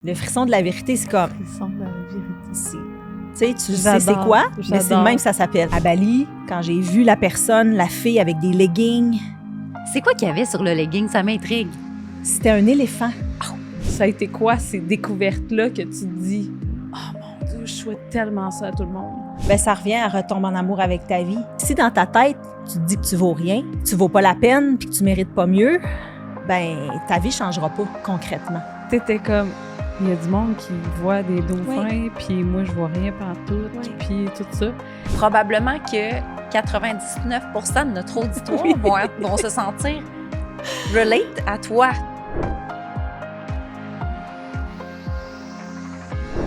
Le frisson de la vérité, c'est comme... Frisson de la vérité. Tu sais, tu sais c'est quoi? Mais c'est le même que ça s'appelle. À Bali, quand j'ai vu la personne, la fille avec des leggings... C'est quoi qu'il y avait sur le legging? Ça m'intrigue. C'était un éléphant. Oh. Ça a été quoi, ces découvertes-là, que tu te dis « Oh mon Dieu, je souhaite tellement ça à tout le monde. » Ben, ça revient à retomber en amour avec ta vie. Si dans ta tête, tu te dis que tu vaux rien, tu vaux pas la peine, puis que tu mérites pas mieux, ben ta vie changera pas concrètement. T'étais comme... Il y a du monde qui voit des dauphins, puis moi, je vois rien pantoute, puis tout ça. Probablement que 99% de notre auditoire vont se sentir relate à toi.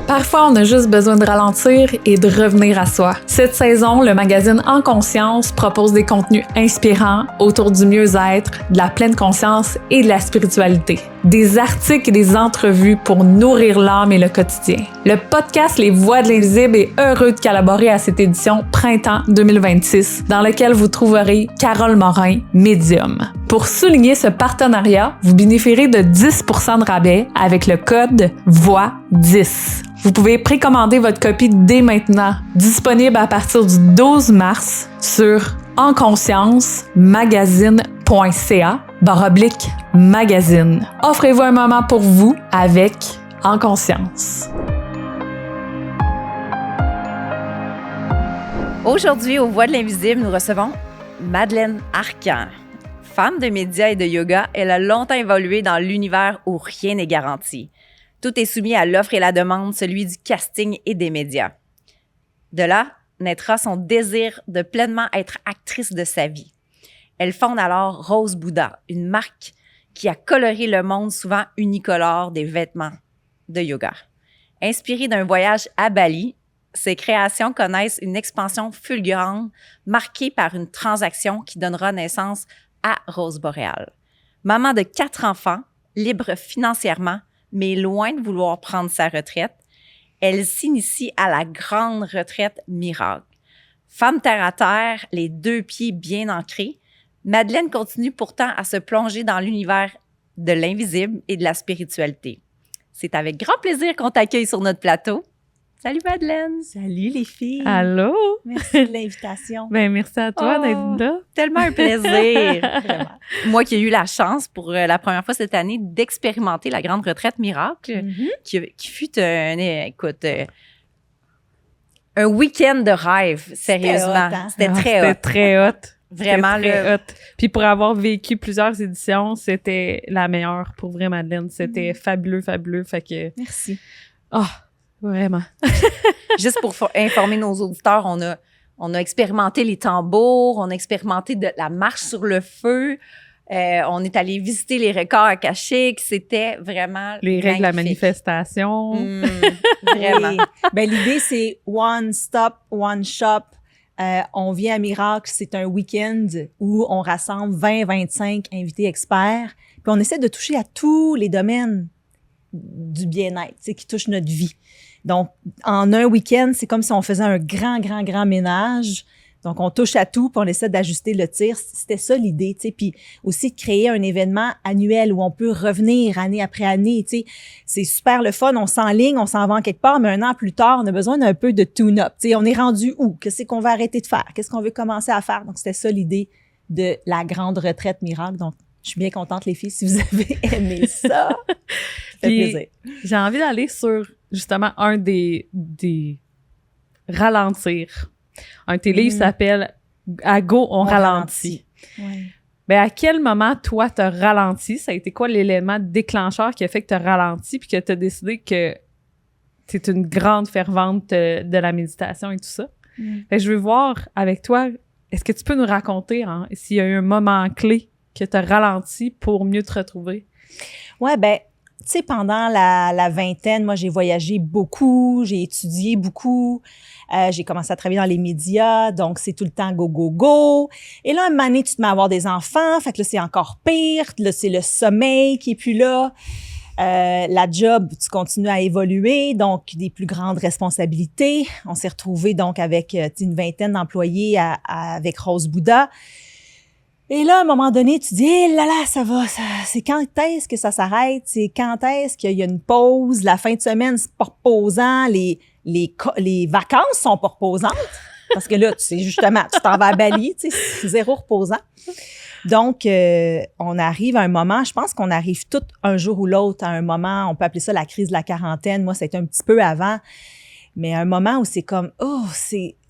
Parfois, on a juste besoin de ralentir et de revenir à soi. Cette saison, le magazine En Conscience propose des contenus inspirants autour du mieux-être, de la pleine conscience et de la spiritualité. Des articles et des entrevues pour nourrir l'âme et le quotidien. Le podcast Les Voix de l'Invisible est heureux de collaborer à cette édition Printemps 2026, dans lequel vous trouverez Carole Morin, médium. Pour souligner ce partenariat, vous bénéficierez de 10% de rabais avec le code VOIX10. Vous pouvez précommander votre copie dès maintenant, disponible à partir du 12 mars sur enconscience.ca/magazine. Offrez-vous un moment pour vous avec En Conscience. Aujourd'hui, aux Voix de l'Invisible, nous recevons Madeleine Arcan. Femme de médias et de yoga, elle a longtemps évolué dans l'univers où rien n'est garanti. Tout est soumis à l'offre et la demande, celui du casting et des médias. De là naîtra son désir de pleinement être actrice de sa vie. Elle fonde alors Rose Buddha, une marque qui a coloré le monde souvent unicolore des vêtements de yoga. Inspirée d'un voyage à Bali, ses créations connaissent une expansion fulgurante marquée par une transaction qui donnera naissance à Rose Boréal. Maman de 4 enfants, libre financièrement, mais loin de vouloir prendre sa retraite, elle s'initie à la grande retraite miracle. Femme terre à terre, les 2 pieds bien ancrés, Madeleine continue pourtant à se plonger dans l'univers de l'invisible et de la spiritualité. C'est avec grand plaisir qu'on t'accueille sur notre plateau. Salut Madeleine! Salut les filles! Allô? Merci de l'invitation. Ben merci à toi d'être là. Tellement un plaisir! Vraiment. Moi qui ai eu la chance pour la première fois cette année d'expérimenter la grande retraite miracle, qui fut un week-end de rêve, sérieusement. C'était très hot. C'était très hot. Vraiment très hot. Puis pour avoir vécu plusieurs éditions, c'était la meilleure pour vrai, Madeleine. C'était fabuleux. Fait que... Merci. Oh, vraiment. Juste pour informer nos auditeurs, on a expérimenté les tambours, on a expérimenté de la marche sur le feu, on est allé visiter les records akashiques, c'était vraiment les règles de la manifestation. Vraiment. Oui. Ben, l'idée, c'est one stop, one shop. On vient à Miracle, c'est un week-end où on rassemble 20-25 invités experts, puis on essaie de toucher à tous les domaines du bien-être, qui touchent notre vie. Donc, en un week-end, c'est comme si on faisait un grand ménage. Donc, on touche à tout, puis on essaie d'ajuster le tir. C'était ça l'idée, tu sais. Puis aussi de créer un événement annuel où on peut revenir année après année, tu sais. C'est super le fun, on s'enligne, on s'en va quelque part, mais 1 an plus tard, on a besoin d'un peu de tune-up. Tu sais, on est rendu où? Qu'est-ce qu'on va arrêter de faire? Qu'est-ce qu'on veut commencer à faire? Donc, c'était ça l'idée de la grande retraite miracle. Donc, je suis bien contente, les filles, si vous avez aimé ça. Ça fait plaisir. J'ai envie d'aller sur, justement, un des ralentir. Un de tes livres s'appelle « À go, on ralentit ». Ouais. Ben, à quel moment, toi, t'as ralenti? Ça a été quoi l'élément déclencheur qui a fait que t'as ralenti puis que t'as décidé que t'es une grande fervente de la méditation et tout ça? Fait que je veux voir avec toi, est-ce que tu peux nous raconter s'il y a eu un moment clé que t'as ralenti pour mieux te retrouver? Ouais, ben, tu sais, pendant la vingtaine, moi, j'ai voyagé beaucoup, j'ai étudié beaucoup, j'ai commencé à travailler dans les médias, donc c'est tout le temps go, go, go. Et là, un moment donné, tu te mets à avoir des enfants, fait que là, c'est encore pire, là, c'est le sommeil qui est plus là. La job, tu continues à évoluer, donc des plus grandes responsabilités. On s'est retrouvés donc avec une vingtaine d'employés avec Rose Buddha. Et là, à un moment donné, tu dis, hé là là, c'est quand est-ce que ça s'arrête? C'est quand est-ce qu'il y a une pause? La fin de semaine, c'est pas reposant. Les vacances sont pas reposantes. Parce que là, tu sais, justement, tu t'en vas à Bali, tu sais, c'est zéro reposant. Donc, on arrive à un moment, je pense qu'on arrive tous un jour ou l'autre à un moment, on peut appeler ça la crise de la quarantaine. Moi, c'était un petit peu avant. Mais un moment où c'est comme,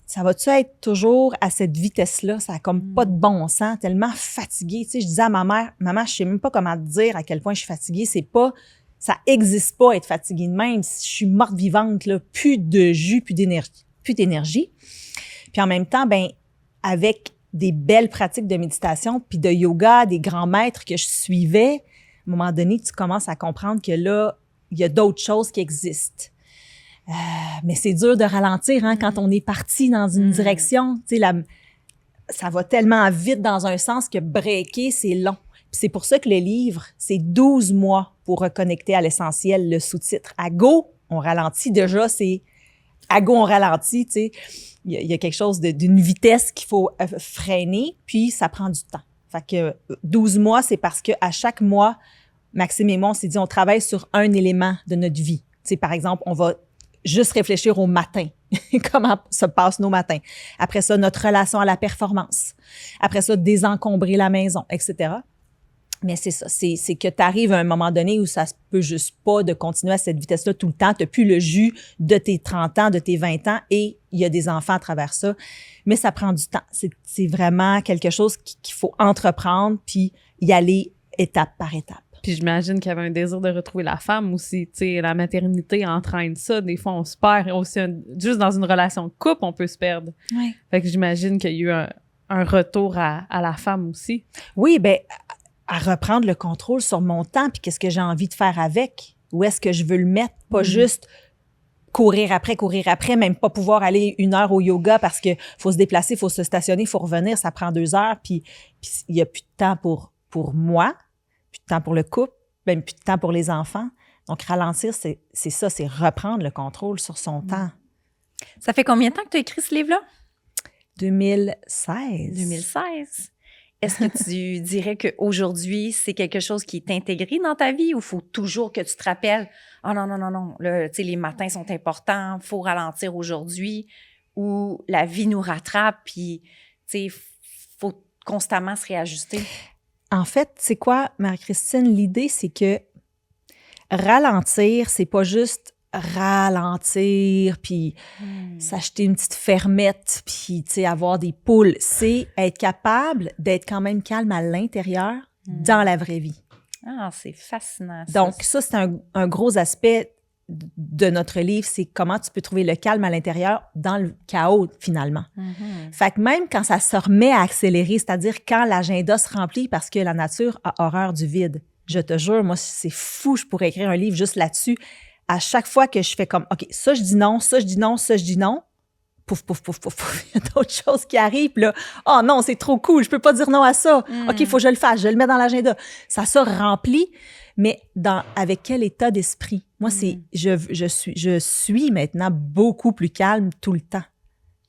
ça va-tu être toujours à cette vitesse-là? Ça a comme pas de bon sens, tellement fatiguée. Tu sais, je disais à ma mère, maman, je sais même pas comment te dire à quel point je suis fatiguée. Ça existe pas être fatiguée de même. Je suis morte vivante, là, plus de jus, plus d'énergie. Puis en même temps, avec des belles pratiques de méditation puis de yoga, des grands maîtres que je suivais, à un moment donné, tu commences à comprendre que là, il y a d'autres choses qui existent. Mais c'est dur de ralentir quand on est parti dans une direction. Tu sais, ça va tellement vite dans un sens que breaker, c'est long. Puis c'est pour ça que le livre, c'est 12 mois pour reconnecter à l'essentiel, le sous-titre. À go, on ralentit déjà, c'est à go, on ralentit, tu sais. Il y a quelque chose d'une vitesse qu'il faut freiner, puis ça prend du temps. Fait que 12 mois, c'est parce que à chaque mois, Maxime et moi, on s'est dit, on travaille sur un élément de notre vie. Tu sais, par exemple, on va juste réfléchir au matin, comment se passent nos matins. Après ça, notre relation à la performance. Après ça, désencombrer la maison, etc. Mais c'est ça, c'est que tu arrives à un moment donné où ça se peut juste pas de continuer à cette vitesse-là tout le temps. Tu n'as plus le jus de tes 30 ans, de tes 20 ans et il y a des enfants à travers ça. Mais ça prend du temps. C'est vraiment quelque chose qu'il faut entreprendre puis y aller étape par étape. Puis j'imagine qu'il y avait un désir de retrouver la femme aussi. Tu sais, la maternité entraîne ça. Des fois, on se perd. Aussi, juste dans une relation de couple, on peut se perdre. Ouais. Fait que j'imagine qu'il y a eu un retour à la femme aussi. Oui, à reprendre le contrôle sur mon temps puis qu'est-ce que j'ai envie de faire avec. Où est-ce que je veux le mettre? Pas juste courir après, même pas pouvoir aller 1 heure au yoga parce que faut se déplacer, faut se stationner, faut revenir, ça prend 2 heures puis il y a plus de temps pour moi. Plus de temps pour le couple, même plus de temps pour les enfants. Donc, ralentir, c'est ça, c'est reprendre le contrôle sur son temps. Ça fait combien de temps que tu as écrit ce livre-là? 2016. 2016. Est-ce que tu dirais qu'aujourd'hui, c'est quelque chose qui est intégré dans ta vie ou faut toujours que tu te rappelles « Ah non, là, tu sais, les matins sont importants, faut ralentir aujourd'hui » ou la vie nous rattrape puis, tu sais, faut constamment se réajuster? En fait, c'est quoi, Marie-Christine? L'idée, c'est que ralentir, c'est pas juste ralentir, puis s'acheter une petite fermette, puis, tu sais, avoir des poules. C'est être capable d'être quand même calme à l'intérieur dans la vraie vie. Ah, c'est fascinant. Donc, ça, c'est un gros aspect de notre livre, c'est comment tu peux trouver le calme à l'intérieur dans le chaos, finalement. Fait que même quand ça se remet à accélérer, c'est-à-dire quand l'agenda se remplit parce que la nature a horreur du vide. Je te jure, moi, c'est fou, je pourrais écrire un livre juste là-dessus. À chaque fois que je fais comme, OK, ça, je dis non, ça, je dis non, ça, je dis non, pouf, pouf, pouf, pouf, pouf, il y a d'autres choses qui arrivent, puis là, oh non, c'est trop cool, je peux pas dire non à ça. OK, il faut que je le fasse, je le mets dans l'agenda. Ça se remplit, mais avec quel état d'esprit? Moi, je suis maintenant beaucoup plus calme tout le temps.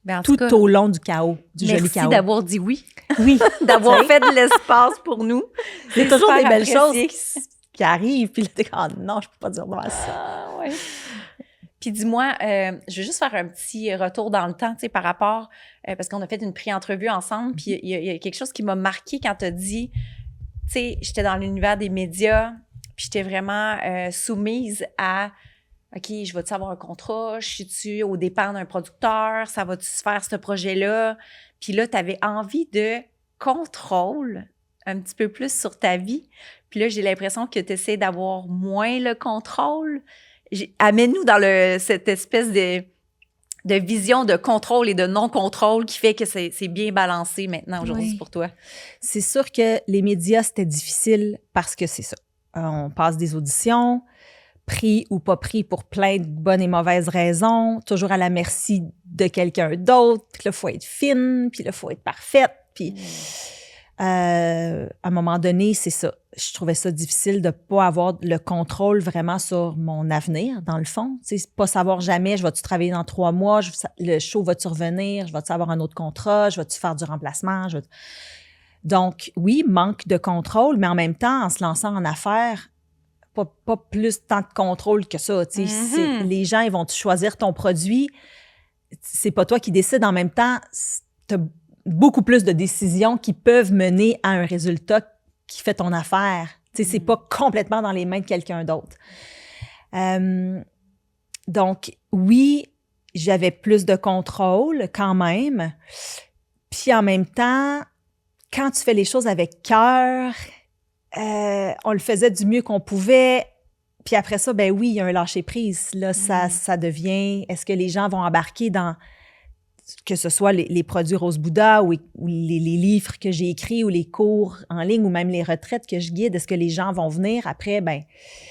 Ben, tout au long du chaos, du joli chaos. Merci d'avoir dit oui. Oui. D'avoir fait de l'espace pour nous. Il y a toujours des belles apprécié. choses qui arrivent, puis là, t'es comme, oh non, je peux pas dire non à ça. Ah, ouais. Puis dis-moi, je vais juste faire un petit retour dans le temps, tu sais, par rapport, parce qu'on a fait une pré-entrevue ensemble, puis il y a quelque chose qui m'a marqué quand tu as dit, tu sais, j'étais dans l'univers des médias, puis j'étais vraiment soumise à, OK, je vais-tu avoir un contrat? Je suis-tu au dépend d'un producteur? Ça va-tu se faire, ce projet-là? Puis là, tu avais envie de contrôle un petit peu plus sur ta vie. Puis là, j'ai l'impression que tu essaies d'avoir moins le contrôle. Amène-nous dans cette espèce de vision de contrôle et de non-contrôle qui fait que c'est bien balancé maintenant aujourd'hui pour toi. C'est sûr que les médias, c'était difficile parce que c'est ça. On passe des auditions, pris ou pas pris pour plein de bonnes et mauvaises raisons, toujours à la merci de quelqu'un d'autre. Puis là, il faut être fine, puis là, il faut être parfaite. Puis à un moment donné, c'est ça. Je trouvais ça difficile de ne pas avoir le contrôle vraiment sur mon avenir, dans le fond. Tu sais, pas savoir jamais, je vais-tu travailler dans 3 mois, le show va-tu revenir, je vais-tu avoir un autre contrat, je vais-tu faire du remplacement. Donc, oui, manque de contrôle, mais en même temps, en se lançant en affaires, pas plus tant de contrôle que ça. Tu sais, les gens, ils vont choisir ton produit. C'est pas toi qui décides. En même temps, tu as beaucoup plus de décisions qui peuvent mener à un résultat qui fait ton affaire. Tu sais, c'est pas complètement dans les mains de quelqu'un d'autre. Donc, oui, j'avais plus de contrôle quand même. Puis en même temps, quand tu fais les choses avec cœur, on le faisait du mieux qu'on pouvait. Puis après ça, ben oui, il y a un lâcher-prise. Là, ça devient... Est-ce que les gens vont embarquer dans... que ce soit les produits Rose Bouddha ou les livres que j'ai écrits ou les cours en ligne ou même les retraites que je guide, est-ce que les gens vont venir? Après, ben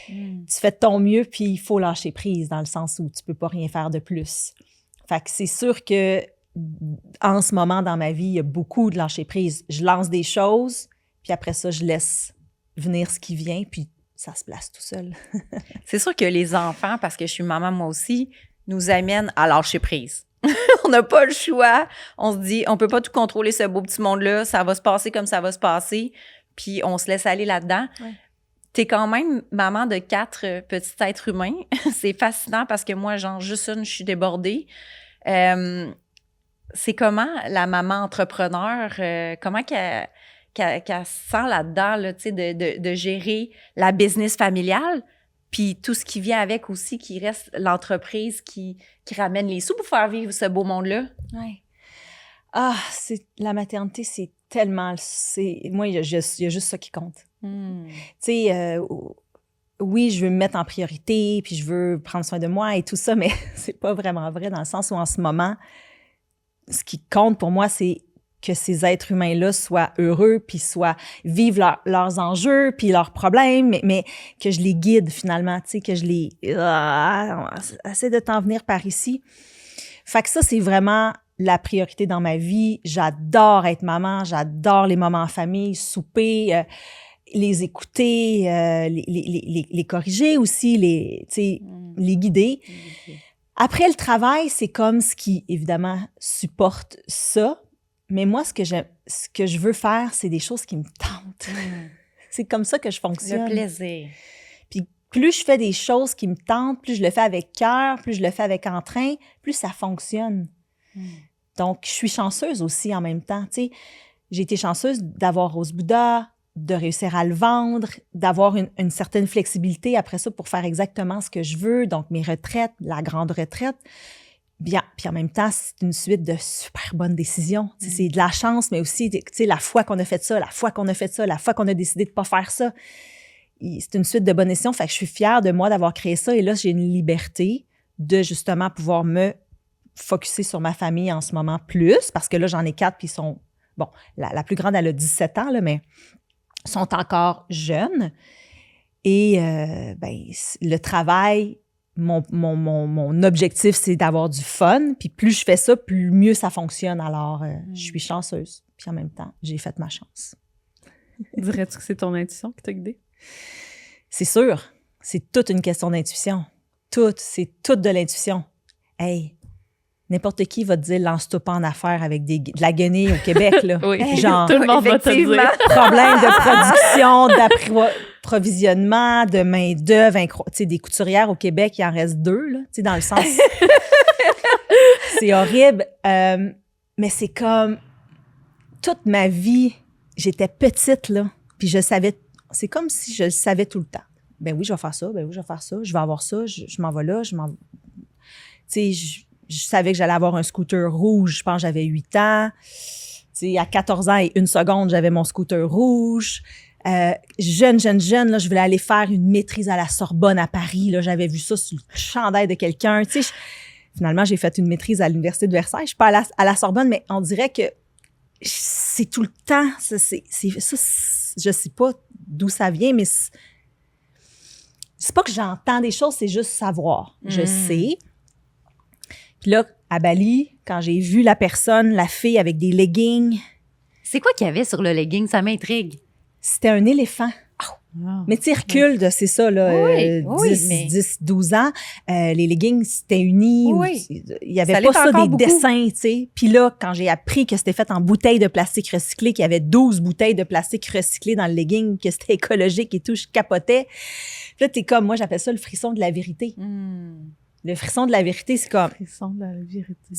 tu fais de ton mieux puis il faut lâcher prise dans le sens où tu peux pas rien faire de plus. Fait que c'est sûr que en ce moment dans ma vie, il y a beaucoup de lâcher prise. Je lance des choses puis après ça, je laisse venir ce qui vient puis ça se place tout seul. C'est sûr que les enfants, parce que je suis maman moi aussi, nous amènent à lâcher prise. On n'a pas le choix. On se dit, on peut pas tout contrôler ce beau petit monde-là. Ça va se passer comme ça va se passer. Puis on se laisse aller là-dedans. Ouais. T'es quand même maman de 4 petits êtres humains. C'est fascinant parce que moi, genre, juste une, je suis débordée. C'est comment la maman entrepreneur, comment qu'elle se sent là-dedans, là, tu sais, de gérer la business familiale? Puis tout ce qui vient avec aussi, qui reste l'entreprise qui ramène les sous pour faire vivre ce beau monde-là. Oui. Ah, la maternité, c'est tellement... Moi, il y a juste ça qui compte. Tu sais, oui, je veux me mettre en priorité, puis je veux prendre soin de moi et tout ça, mais c'est pas vraiment vrai dans le sens où en ce moment, ce qui compte pour moi, c'est que ces êtres humains-là soient heureux, puis vivent leurs enjeux, puis leurs problèmes, mais que je les guide finalement, tu sais, que je les... essaie de t'en venir par ici. Fait que ça, c'est vraiment la priorité dans ma vie. J'adore être maman, j'adore les moments en famille, souper, les écouter, les corriger aussi, les guider. Après, le travail, c'est comme ce qui, évidemment, supporte ça. Mais moi, ce que je veux faire, c'est des choses qui me tentent. C'est comme ça que je fonctionne. Le plaisir. Puis plus je fais des choses qui me tentent, plus je le fais avec cœur, plus je le fais avec entrain, plus ça fonctionne. Donc, je suis chanceuse aussi en même temps. Tu sais, j'ai été chanceuse d'avoir Rose Bouddha, de réussir à le vendre, d'avoir une certaine flexibilité après ça pour faire exactement ce que je veux. Donc, mes retraites, la grande retraite. Bien, puis en même temps, c'est une suite de super bonnes décisions. C'est de la chance, mais aussi, tu sais, la fois qu'on a fait ça, la fois qu'on a fait ça, la fois qu'on a décidé de pas faire ça. C'est une suite de bonnes décisions. Fait que je suis fière de moi d'avoir créé ça. Et là, j'ai une liberté de justement pouvoir me focusser sur ma famille en ce moment plus, parce que là, j'en ai 4, puis ils sont... Bon, la plus grande, elle a 17 ans, là, mais sont encore jeunes. Et le travail... Mon objectif, c'est d'avoir du fun. Puis plus je fais ça, plus mieux ça fonctionne. Alors, je suis chanceuse. Puis en même temps, j'ai fait ma chance. Dirais-tu que c'est ton intuition qui t'a guidée? C'est sûr. C'est toute une question d'intuition. C'est toute de l'intuition. Hey, n'importe qui va te dire « lance-toi pas en affaires avec de la guenille au Québec. » là. Oui, genre, tout le monde va te dire. Problème de production, d'approvisionnement, de main-d'œuvre. Tu sais, des couturières au Québec, il en reste 2, là, tu sais, dans le sens... C'est horrible. Mais c'est comme... Toute ma vie, j'étais petite, là, puis je savais... C'est comme si je le savais tout le temps. Ben oui, je vais faire ça, ben oui, je vais faire ça, je vais avoir ça, je m'en vais là, Tu sais, je savais que j'allais avoir un scooter rouge, je pense que j'avais 8 ans. Tu sais, à 14 ans et 1 seconde, j'avais mon scooter rouge. Jeune, là, je voulais aller faire une maîtrise à la Sorbonne à Paris. Là, j'avais vu ça sur le chandail de quelqu'un. Tu sais, finalement, j'ai fait une maîtrise à l'Université de Versailles. Je suis pas à la Sorbonne, mais on dirait que c'est tout le temps. Ça, je sais pas d'où ça vient, mais c'est pas que j'entends des choses, c'est juste savoir. Je sais. Puis là, à Bali, quand j'ai vu la fille avec des leggings... C'est quoi qu'il y avait sur le legging? Ça m'intrigue. C'était un éléphant. Ah. Mais tu sais, recule de, c'est ça, là, Oui, oui, 10, mais- 10, 12 ans, les leggings, c'était uni. Oui. Il y avait Ça pas l'est ça, encore des beaucoup. dessins, tu sais. Puis là, quand j'ai appris que c'était fait en bouteilles de plastique recyclé, qu'il y avait 12 bouteilles de plastique recyclé dans le legging, que c'était écologique et tout, je capotais. Puis là, t'es comme, moi, j'appelle ça le frisson de la vérité. Le frisson de la vérité, c'est comme, Frisson de la vérité. tu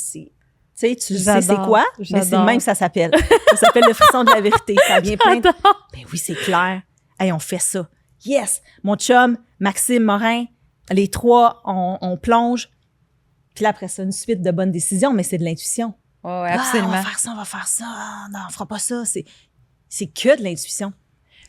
sais, tu sais J'adore, c'est quoi, mais c'est le j'adore. même, ça s'appelle. Ça s'appelle le frisson de la vérité. Ça vient plein de... J'adore. Ben oui, c'est clair. Hey, on fait ça. Yes! Mon chum, Maxime Morin, les trois, on plonge. Puis là, après ça, une suite de bonnes décisions, mais c'est de l'intuition. Ouais, Ah, absolument. on va faire ça, on va faire ça. Ah, non, on fera pas ça. C'est que de l'intuition.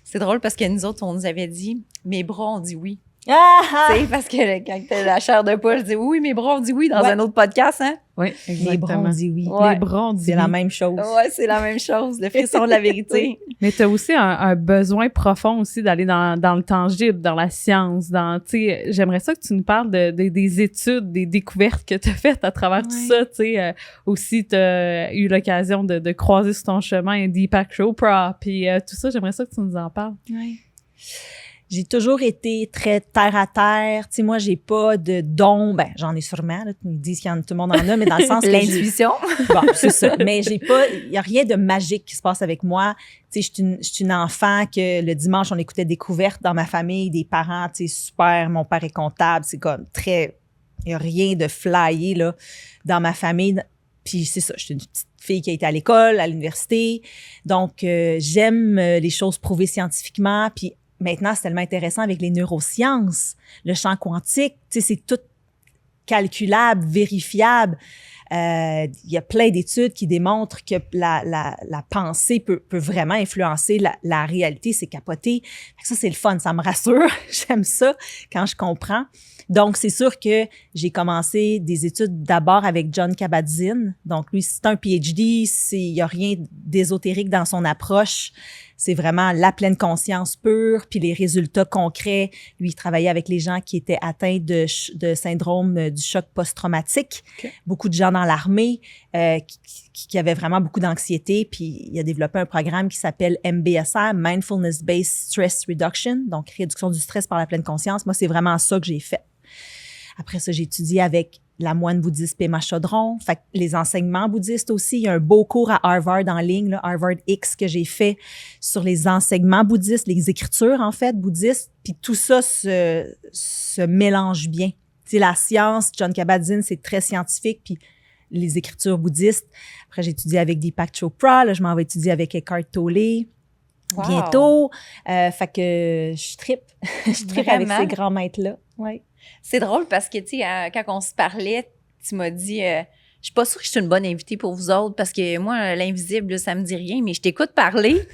C'est drôle parce que nous autres, on nous avait dit, mes bras ont dit oui. Ah! Tu sais, parce que quand t'as la chair de poule, je dis oui, mes bras ont dit oui dans Ouais. un autre podcast, hein? Oui, Les bras, on exactement. dit oui. Ouais. Les bras, on dit C'est la oui. même chose. Ouais, c'est la même chose. Le frisson de la vérité. Mais tu as aussi un besoin profond aussi d'aller dans le tangible, dans la science, dans, tu sais, j'aimerais ça que tu nous parles des études, des découvertes que tu as faites à travers tout Ouais. ça, tu sais. Aussi, tu as eu l'occasion de croiser sur ton chemin Deepak Chopra, puis tout ça, j'aimerais ça que tu nous en parles. Oui. J'ai toujours été très terre à terre. Tu sais, moi, j'ai pas de don. Ben, j'en ai sûrement. Là, ils disent qu'il y en a, tout le monde en a, mais dans le sens que L'intuition. bon, c'est ça. Mais j'ai pas, il y a rien de magique qui se passe avec moi. Tu sais, je suis une enfant que le dimanche, on écoutait Découverte dans ma famille, des parents, tu sais, super. Mon père est comptable. C'est comme très, il y a rien de flyé, là, dans ma famille. Puis c'est ça, je suis une petite fille qui a été à l'école, à l'université. Donc, j'aime les choses prouvées scientifiquement. Puis maintenant, c'est tellement intéressant avec les neurosciences, le champ quantique. Tu sais, c'est tout calculable, vérifiable. Il y a plein d'études qui démontrent que la pensée peut vraiment influencer la réalité. C'est capoté. Ça, c'est le fun. Ça me rassure. J'aime ça quand je comprends. Donc, c'est sûr que j'ai commencé des études d'abord avec Jon Kabat-Zinn. Donc, lui, c'est un PhD. Il n'y a rien d'ésotérique dans son approche. C'est vraiment la pleine conscience pure, puis les résultats concrets. Lui, il travaillait avec les gens qui étaient atteints de syndrome du choc post-traumatique. Okay. Beaucoup de gens dans l'armée qui avaient vraiment beaucoup d'anxiété, puis il a développé un programme qui s'appelle MBSR, Mindfulness Based Stress Reduction, donc réduction du stress par la pleine conscience. Moi, c'est vraiment ça que j'ai fait. Après ça, j'ai étudié avec la moine bouddhiste Pema Chodron. Fait que les enseignements bouddhistes aussi. Il y a un beau cours à Harvard en ligne, là, Harvard X, que j'ai fait sur les enseignements bouddhistes, les écritures, en fait, bouddhistes. Puis tout ça se mélange bien. Tu sais, la science, Jon Kabat-Zinn, c'est très scientifique. Puis les écritures bouddhistes. Après, j'ai étudié avec Deepak Chopra. Là, je m'en vais étudier avec Eckhart Tolle. Wow. Bientôt. Fait que je trippe. Je trippe avec Vraiment? ces grands maîtres-là. Ouais. C'est drôle parce que, tu sais, quand on se parlait, tu m'as dit, je suis pas sûre que je suis une bonne invitée pour vous autres parce que moi, l'invisible, ça me dit rien, mais je t'écoute parler.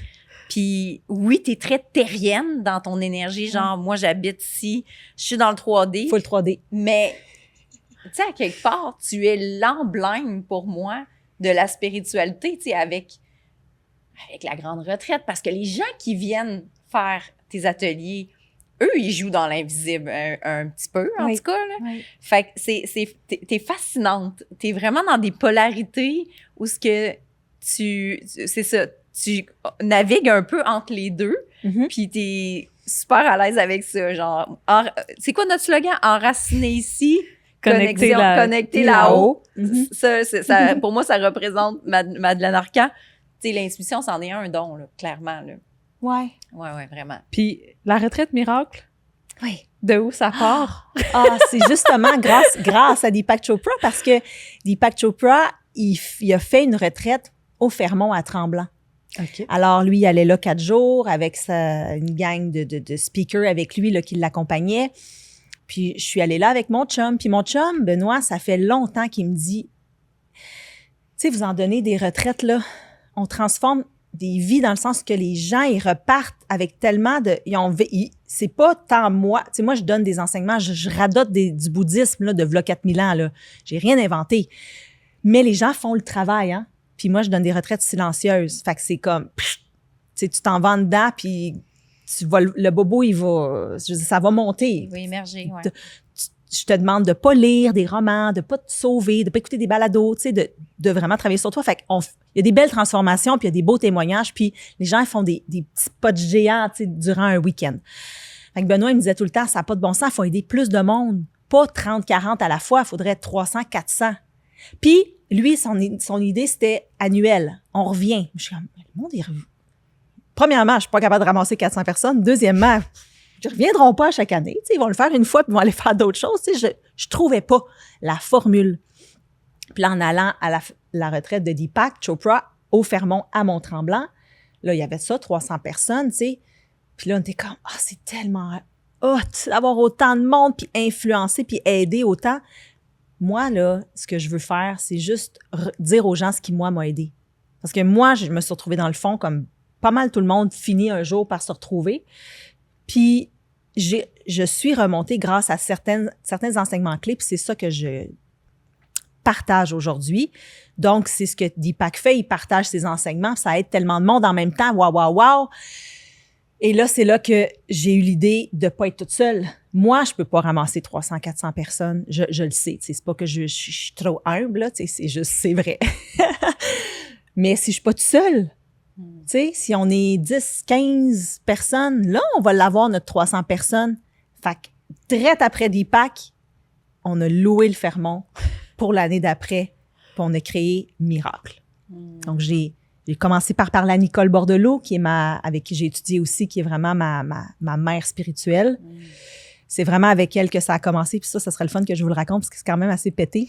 Puis oui, t'es très terrienne dans ton énergie. Genre, moi, j'habite ici, je suis dans le 3D. Full 3D. Mais, tu sais, à quelque part, tu es l'emblème pour moi de la spiritualité, tu sais, avec la grande retraite. Parce que les gens qui viennent faire tes ateliers, eux, ils jouent dans l'invisible un petit peu, en Oui. tout cas. Là. Oui. Fait que t'es fascinante. T'es vraiment dans des polarités où ce que c'est ça, tu navigues un peu entre les deux, Mm-hmm. puis t'es super à l'aise avec ça. Genre, c'est quoi notre slogan? Enraciné ici, Connecté connecté là-haut. Mm-hmm. Ça, pour moi, ça représente Madeleine Arcan. Tu sais, l'intuition, c'en est un don, là, clairement. Là. Ouais. Ouais, vraiment. Puis la retraite miracle, Oui. de où ça part? Ah, c'est justement grâce à Deepak Chopra parce que Deepak Chopra, il a fait une retraite au Fermont à Tremblant. OK. Alors, lui, il allait là 4 jours avec une gang de speakers avec lui là, qui l'accompagnaient. Puis, je suis allée là avec mon chum. Puis, mon chum, Benoît, ça fait longtemps qu'il me dit, tu sais, vous en donnez des retraites, là, on transforme des vies dans le sens que les gens, ils repartent avec tellement de... c'est pas tant moi... Tu sais, moi, je donne des enseignements, je radote du bouddhisme, là, de v'là 4000 ans, là. J'ai rien inventé. Mais les gens font le travail, hein. Puis moi, je donne des retraites silencieuses. Fait que c'est comme... Tu sais, tu t'en vas dedans, puis le bobo, il va... Je veux dire, ça va monter. Il va émerger, ouais. je te demande de pas lire des romans, de pas te sauver, de pas écouter des balados, tu sais, de vraiment travailler sur toi. Fait qu'il y a des belles transformations, puis il y a des beaux témoignages, puis les gens ils font des petits pas géants, tu sais, durant un week-end. Fait que Benoît, il me disait tout le temps, ça n'a pas de bon sens, il faut aider plus de monde. Pas 30, 40 à la fois, il faudrait 300, 400. Puis, lui, son idée, c'était annuel. On revient. Je suis comme, le monde, il revient. Premièrement, je suis pas capable de ramasser 400 personnes. Deuxièmement, ils reviendront pas à chaque année. T'sais, ils vont le faire une fois, puis ils vont aller faire d'autres choses. T'sais, je trouvais pas la formule. Puis là, en allant à la retraite de Deepak Chopra au Fermont à Mont-Tremblant, là, il y avait ça, 300 personnes, tu sais. Puis là, on était comme, c'est tellement hot d'avoir autant de monde, puis influencer, puis aider autant. Moi, là, ce que je veux faire, c'est juste dire aux gens ce qui, moi, m'a aidé. Parce que moi, je me suis retrouvée dans le fond, comme pas mal tout le monde finit un jour par se retrouver. Puis, je suis remontée grâce à certains enseignements clés, puis c'est ça que je partage aujourd'hui. Donc, c'est ce que Deepak fait, il partage ses enseignements, ça aide tellement de monde en même temps, waouh. Et là, c'est là que j'ai eu l'idée de pas être toute seule. Moi, je peux pas ramasser 300, 400 personnes. Je le sais. C'est pas que je suis trop humble, là. C'est juste, c'est vrai. Mais si je suis pas toute seule, si on est 10, 15 personnes, là, on va l'avoir, notre 300 personnes. Fait que, direct après Deepak, on a loué le Fermont pour l'année d'après, puis on a créé Miracle. Donc, j'ai commencé par parler à Nicole Bordelot, qui est avec qui j'ai étudié aussi, qui est vraiment ma mère spirituelle. C'est vraiment avec elle que ça a commencé. Puis ça serait le fun que je vous le raconte parce que c'est quand même assez pété.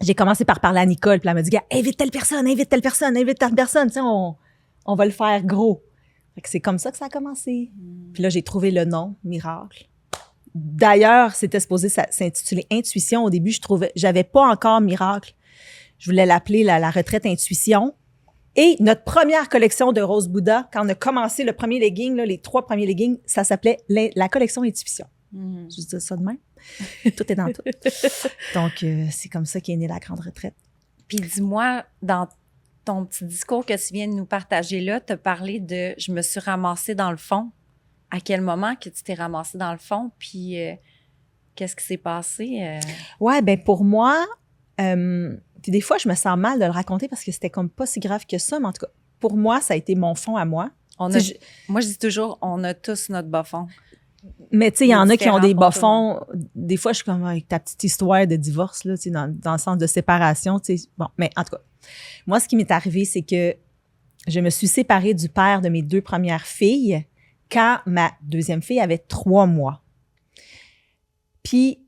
J'ai commencé par parler à Nicole, puis elle m'a dit « Invite telle personne. » Tu sais, on va le faire gros. Fait que c'est comme ça que ça a commencé. Puis là, j'ai trouvé le nom, Miracle. D'ailleurs, c'était supposé s'intituler Intuition. Au début, j'avais pas encore Miracle. Je voulais l'appeler la retraite Intuition. Et notre première collection de Rose Bouddha, quand on a commencé le premier legging, là, les 3 premiers leggings, ça s'appelait la collection Intuition. Je dis ça de même. Tout est dans tout. Donc, c'est comme ça qu'est née la grande retraite. Puis dis-moi, dans ton petit discours que tu viens de nous partager là, tu as parlé de « je me suis ramassée dans le fond ». À quel moment que tu t'es ramassée dans le fond? Puis qu'est-ce qui s'est passé? Ouais, ben pour moi... puis des fois, je me sens mal de le raconter parce que c'était comme pas si grave que ça, mais en tout cas, pour moi, ça a été mon fond à moi. Moi, je dis toujours, on a tous notre bas fond. Mais tu sais, il y en a qui ont des bas fonds. Des fois, je suis comme avec ta petite histoire de divorce, là, tu sais, dans le sens de séparation, tu sais. Bon, mais en tout cas, moi, ce qui m'est arrivé, c'est que je me suis séparée du père de mes 2 premières filles quand ma 2e fille avait 3 mois. Puis,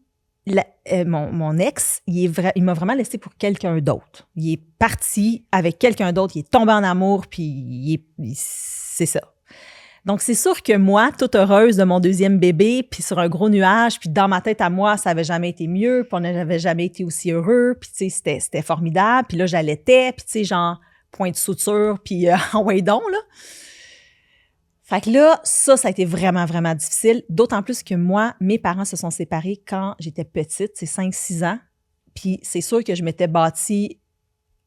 mon ex, il m'a vraiment laissé pour quelqu'un d'autre. Il est parti avec quelqu'un d'autre, il est tombé en amour, puis c'est ça. Donc, c'est sûr que moi, toute heureuse de mon 2e bébé, puis sur un gros nuage, puis dans ma tête à moi, ça avait jamais été mieux, puis on n'avait jamais été aussi heureux, puis tu sais, c'était formidable. Puis là, j'allaitais, puis tu sais, genre, point de suture, puis en way donc, là. Fait que là, ça a été vraiment, vraiment difficile. D'autant plus que moi, mes parents se sont séparés quand j'étais petite, c'est 5-6 ans. Puis c'est sûr que je m'étais bâti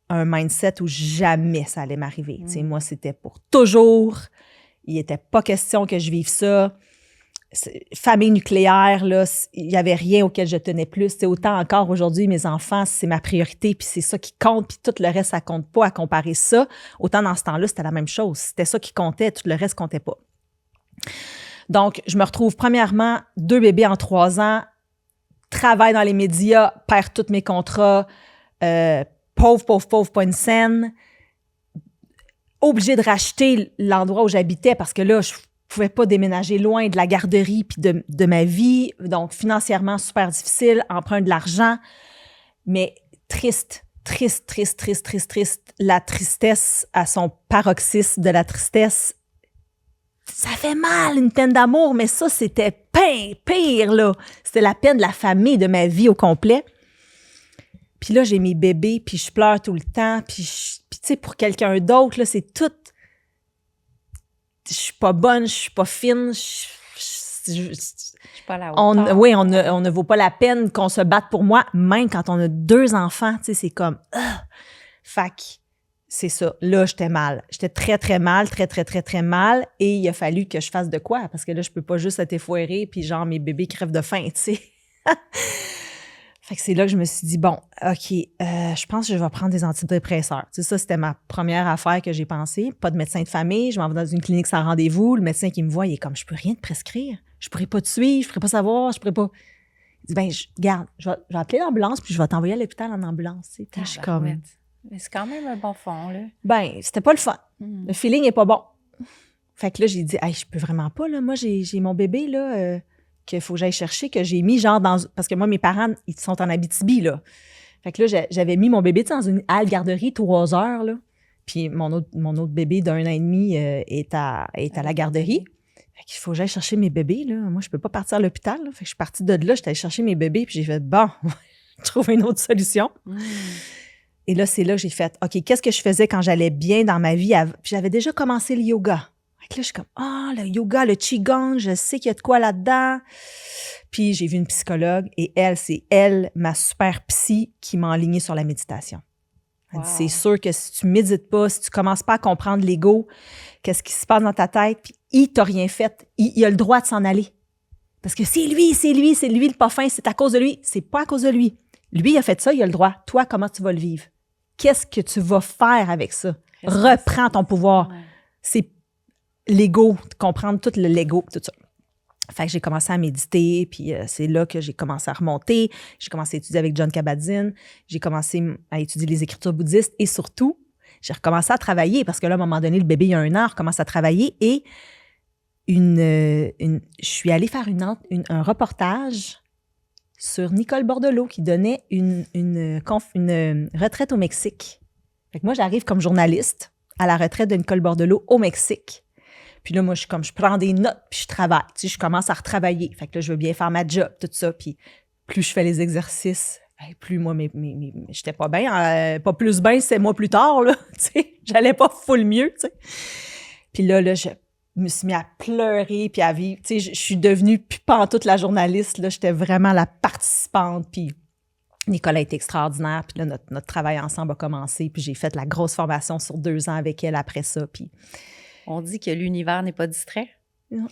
un mindset où jamais ça allait m'arriver. Tu sais, moi, c'était pour toujours. Il n'était pas question que je vive ça. Famille nucléaire, là, il n'y avait rien auquel je tenais plus. C'est autant encore aujourd'hui, mes enfants, c'est ma priorité, puis c'est ça qui compte, puis tout le reste, ça compte pas à comparer ça. Autant dans ce temps-là, c'était la même chose. C'était ça qui comptait, tout le reste comptait pas. Donc, je me retrouve premièrement 2 bébés en 3 ans, travaille dans les médias, perds tous mes contrats, pauvre, pas une scène, obligée de racheter l'endroit où j'habitais parce que là, je pouvais pas déménager loin de la garderie puis de ma vie. Donc, financièrement, super difficile, emprunte de l'argent, mais triste. La tristesse à son paroxysme de la tristesse. Ça fait mal, une peine d'amour, mais ça, c'était pire, là. C'était la peine de la famille, de ma vie au complet. Puis là, j'ai mes bébés, puis je pleure tout le temps, puis tu sais, pour quelqu'un d'autre, là, c'est tout... Je suis pas bonne, je suis pas fine, je suis pas la hauteur. Oui, on ne vaut pas la peine qu'on se batte pour moi, même quand on a 2 enfants, tu sais, c'est comme... Fait que c'est ça. Là, j'étais mal. J'étais très mal, très mal, et il a fallu que je fasse de quoi, parce que là, je peux pas juste être effoirée, puis genre, mes bébés crèvent de faim, tu sais. Fait que c'est là que je me suis dit, bon, OK, je pense que je vais prendre des antidépresseurs. Tu sais, ça, c'était ma première affaire que j'ai pensé. Pas de médecin de famille, je m'en vais dans une clinique sans rendez-vous. Le médecin qui me voit, il est comme, je peux rien te prescrire. Je pourrais pas te suivre, je pourrais pas savoir, je pourrais pas... Il dit, ben, regarde, je vais appeler l'ambulance puis je vais t'envoyer à l'hôpital en ambulance. Tu sais. Puis je suis comme... Mais c'est quand même un bon fond, là. Ben, c'était pas le fun. Le feeling est pas bon. Fait que là, j'ai dit, hey, je peux vraiment pas, là. Moi, j'ai mon bébé, là, qu'il faut que j'aille chercher, que j'ai mis genre dans... Parce que moi, mes parents, ils sont en Abitibi, là. Fait que là, j'avais mis mon bébé dans une halle garderie 3 heures, là. Puis mon autre bébé d'1 an et demi est à la garderie. Fait qu'il faut que j'aille chercher mes bébés, là. Moi, je peux pas partir à l'hôpital, là. Fait que je suis partie de là, j'étais allée chercher mes bébés, puis j'ai fait, bon, trouver une autre solution. Et là, c'est là que j'ai fait, OK, qu'est-ce que je faisais quand j'allais bien dans ma vie? Puis j'avais déjà commencé le yoga. Fait que là, je suis comme, le yoga, le qigong, je sais qu'il y a de quoi là-dedans. Puis j'ai vu une psychologue et c'est elle, ma super psy, qui m'a enlignée sur la méditation. Elle dit, c'est sûr que si tu médites pas, si tu commences pas à comprendre l'ego, qu'est-ce qui se passe dans ta tête, puis il t'a rien fait, il a le droit de s'en aller. Parce que c'est lui le pas fin, c'est à cause de lui. C'est pas à cause de lui. Lui, il a fait ça, il a le droit. Toi, comment tu vas le vivre? Qu'est-ce que tu vas faire avec ça? Reprends ton pouvoir. Ouais. C'est l'ego, comprendre tout l'ego, tout ça. Fait que j'ai commencé à méditer, puis c'est là que j'ai commencé à remonter. J'ai commencé à étudier avec Jon Kabat-Zinn. J'ai commencé à étudier les écritures bouddhistes et surtout, j'ai recommencé à travailler parce que là, à un moment donné, le bébé, il y a 1 an, recommence à travailler et je suis allée faire un reportage sur Nicole Bordelot qui donnait une retraite au Mexique. Fait que moi, j'arrive comme journaliste à la retraite de Nicole Bordelot au Mexique. Puis là, moi, je prends des notes, puis je travaille. Tu sais, je commence à retravailler. Fait que là, je veux bien faire ma job, tout ça. Puis plus je fais les exercices, plus moi, j'étais pas bien. Pas plus bien, c'est moi plus tard, là. Tu sais, j'allais pas full mieux, tu sais. Puis là, je me suis mis à pleurer, puis à vivre. Tu sais, je suis devenue plus pantoute la journaliste, là. J'étais vraiment la participante, puis Nicolas était extraordinaire. Puis là, notre travail ensemble a commencé, puis j'ai fait la grosse formation sur 2 ans avec elle après ça, puis... On dit que l'univers n'est pas distrait. Non.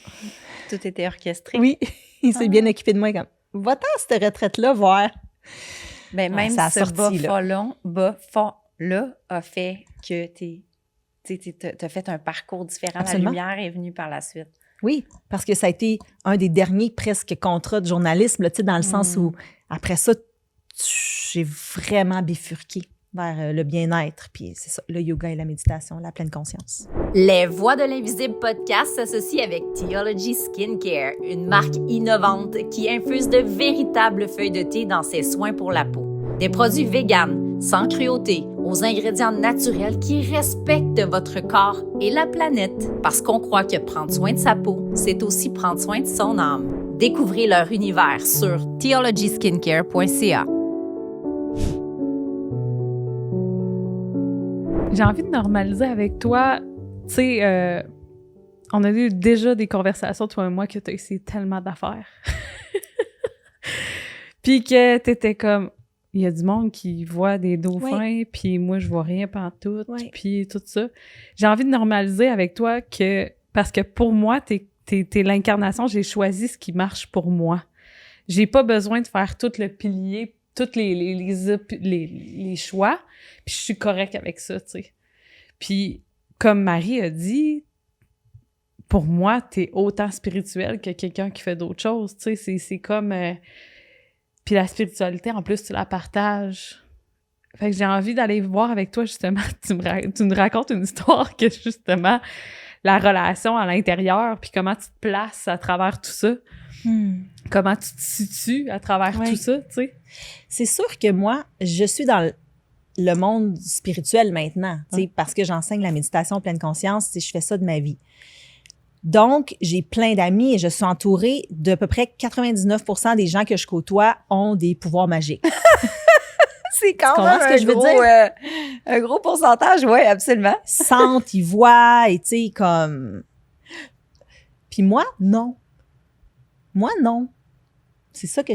Tout était orchestré. Oui, il s'est bien occupé de moi. Comme, va-t'en à cette retraite-là, voir. Ben, même ce bas-fond-là a fait que t'as fait un parcours différent. Absolument. La lumière est venue par la suite. Oui, parce que ça a été un des derniers presque contrats de journalisme, là, dans le sens où, après ça, j'ai vraiment bifurqué vers le bien-être, puis c'est ça, le yoga et la méditation, la pleine conscience. Les Voix de l'Invisible podcast s'associe avec Teology Skincare, une marque innovante qui infuse de véritables feuilles de thé dans ses soins pour la peau. Des produits véganes, sans cruauté, aux ingrédients naturels qui respectent votre corps et la planète. Parce qu'on croit que prendre soin de sa peau, c'est aussi prendre soin de son âme. Découvrez leur univers sur theologyskincare.ca. J'ai envie de normaliser avec toi, tu sais, on a eu déjà des conversations, toi et moi, que tu as essayé tellement d'affaires. Puis que t'étais comme, il y a du monde qui voit des dauphins, puis moi, je vois rien pantoute, puis tout ça. J'ai envie de normaliser avec toi que, parce que pour moi, t'es l'incarnation, j'ai choisi ce qui marche pour moi. J'ai pas besoin de faire tout le pilier, tous les choix, puis je suis correcte avec ça, tu sais. Puis, comme Marie a dit, pour moi, t'es autant spirituel que quelqu'un qui fait d'autres choses, tu sais. C'est comme... puis la spiritualité, en plus, tu la partages. Fait que j'ai envie d'aller voir avec toi, justement, tu me racontes une histoire que, justement, la relation à l'intérieur, puis comment tu te places à travers tout ça. Comment tu te situes à travers tout ça, tu sais? C'est sûr que moi, je suis dans le monde spirituel maintenant, tu sais, parce que j'enseigne la méditation pleine conscience, je fais ça de ma vie. Donc, j'ai plein d'amis et je suis entourée d'à peu près 99% des gens que je côtoie ont des pouvoirs magiques. C'est quand même un gros pourcentage, oui, absolument. Ils sentent, ils voient, et tu sais, comme... Puis moi, non. Moi, non. C'est ça que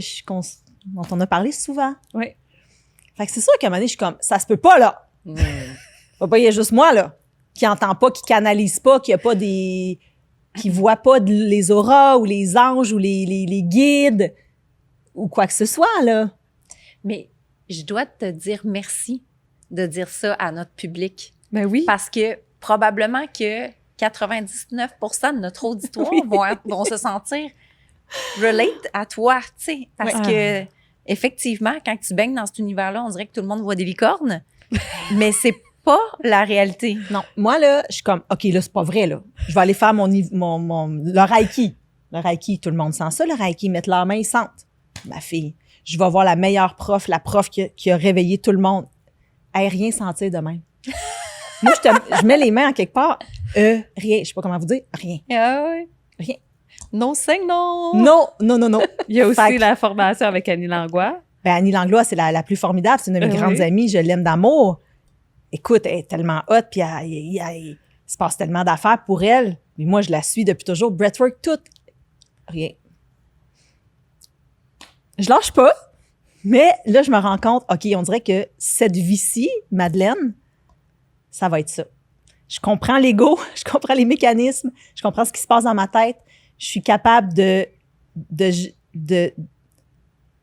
dont on a parlé souvent. Oui. Fait que c'est sûr qu'à un moment donné, je suis comme, ça se peut pas, là. Il y a juste moi, là, qui entend pas, qui canalise pas, qui a pas qui voit pas les auras ou les anges ou les guides. ou quoi que ce soit, là. Mais je dois te dire merci de dire ça à notre public. Ben oui. Parce que probablement que 99% de notre auditoire vont se sentir relate à toi, tu sais. Parce que, effectivement, quand tu baignes dans cet univers-là, on dirait que tout le monde voit des licornes. Mais c'est pas la réalité. Non, moi, là, je suis comme, OK, là, c'est pas vrai, là. Je vais aller faire le Reiki. Le Reiki, tout le monde sent ça, le Reiki. Mettre leurs mains, ils sentent. Ma fille, je vais voir la meilleure prof, la prof qui a réveillé tout le monde. Hey, rien sentir de même. Moi, je mets les mains en quelque part. Rien. Je sais pas comment vous dire. Rien. Ah oui. Rien. Non, c'est non. Non, non, non, non. Il y a aussi Fait que- la formation avec Annie Langlois. Ben, Annie Langlois, c'est la plus formidable. C'est une de mes grandes Oui. amies. Je l'aime d'amour. Écoute, elle est tellement hot, puis il se passe tellement d'affaires pour elle. Mais moi, je la suis depuis toujours. Breathwork, tout. Rien. Je lâche pas. Mais là, je me rends compte, OK, on dirait que cette vie-ci, Madeleine, ça va être ça. Je comprends l'ego, je comprends les mécanismes, je comprends ce qui se passe dans ma tête. Je suis capable de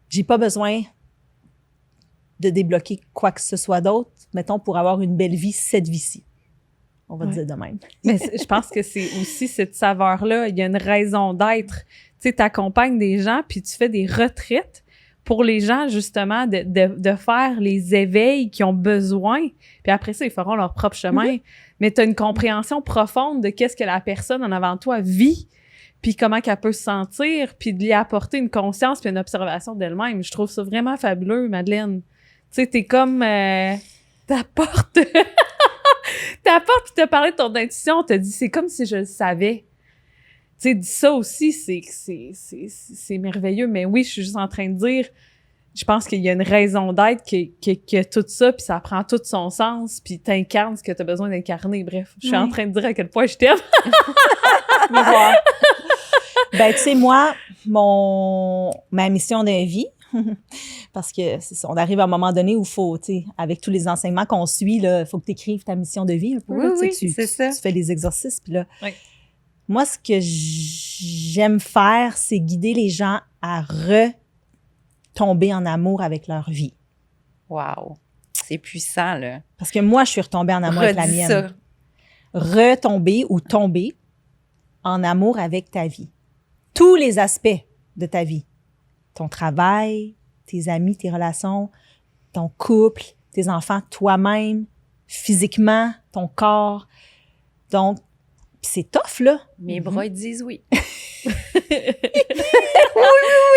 j'ai pas besoin de débloquer quoi que ce soit d'autre, mettons, pour avoir une belle vie, cette vie-ci. On va dire de même. Mais je pense que c'est aussi cette saveur-là. Il y a une raison d'être. Tu sais, t'accompagnes des gens, puis tu fais des retraites pour les gens, justement, de faire les éveils qu'ils ont besoin. Puis après ça, ils feront leur propre chemin. Mais tu as une compréhension profonde de qu'est-ce que la personne en avant de toi vit, puis comment qu'elle peut se sentir, puis de lui apporter une conscience puis une observation d'elle-même. Je trouve ça vraiment fabuleux, Madeleine. Tu sais, t'es comme... t'apportes... T'apportes, puis t'as parlé de ton intuition, t'as dit, c'est comme si je le savais. Tu sais, dis ça aussi, c'est merveilleux. Mais oui, je suis juste en train de dire, je pense qu'il y a une raison d'être que tout ça, puis ça prend tout son sens, puis t'incarnes ce que t'as besoin d'incarner. Bref, je suis en train de dire à quel point je t'aime. Ben, tu sais, moi, ma mission de vie, parce que c'est ça, on arrive à un moment donné où il faut, tu sais, avec tous les enseignements qu'on suit, il faut que tu écrives ta mission de vie un peu. Oui, là, tu sais, oui, c'est ça. Tu fais les exercices, puis là. Oui. Moi, ce que j'aime faire, c'est guider les gens à retomber en amour avec leur vie. Wow. C'est puissant, là. Parce que moi, je suis retombée en amour avec la Redis mienne. ça. Retomber ou tomber en amour avec ta vie. Tous les aspects de ta vie. Ton travail, tes amis, tes relations, ton couple, tes enfants, toi-même, physiquement, ton corps. Donc, pis c'est tough, là. Mes bras, ils disent oui.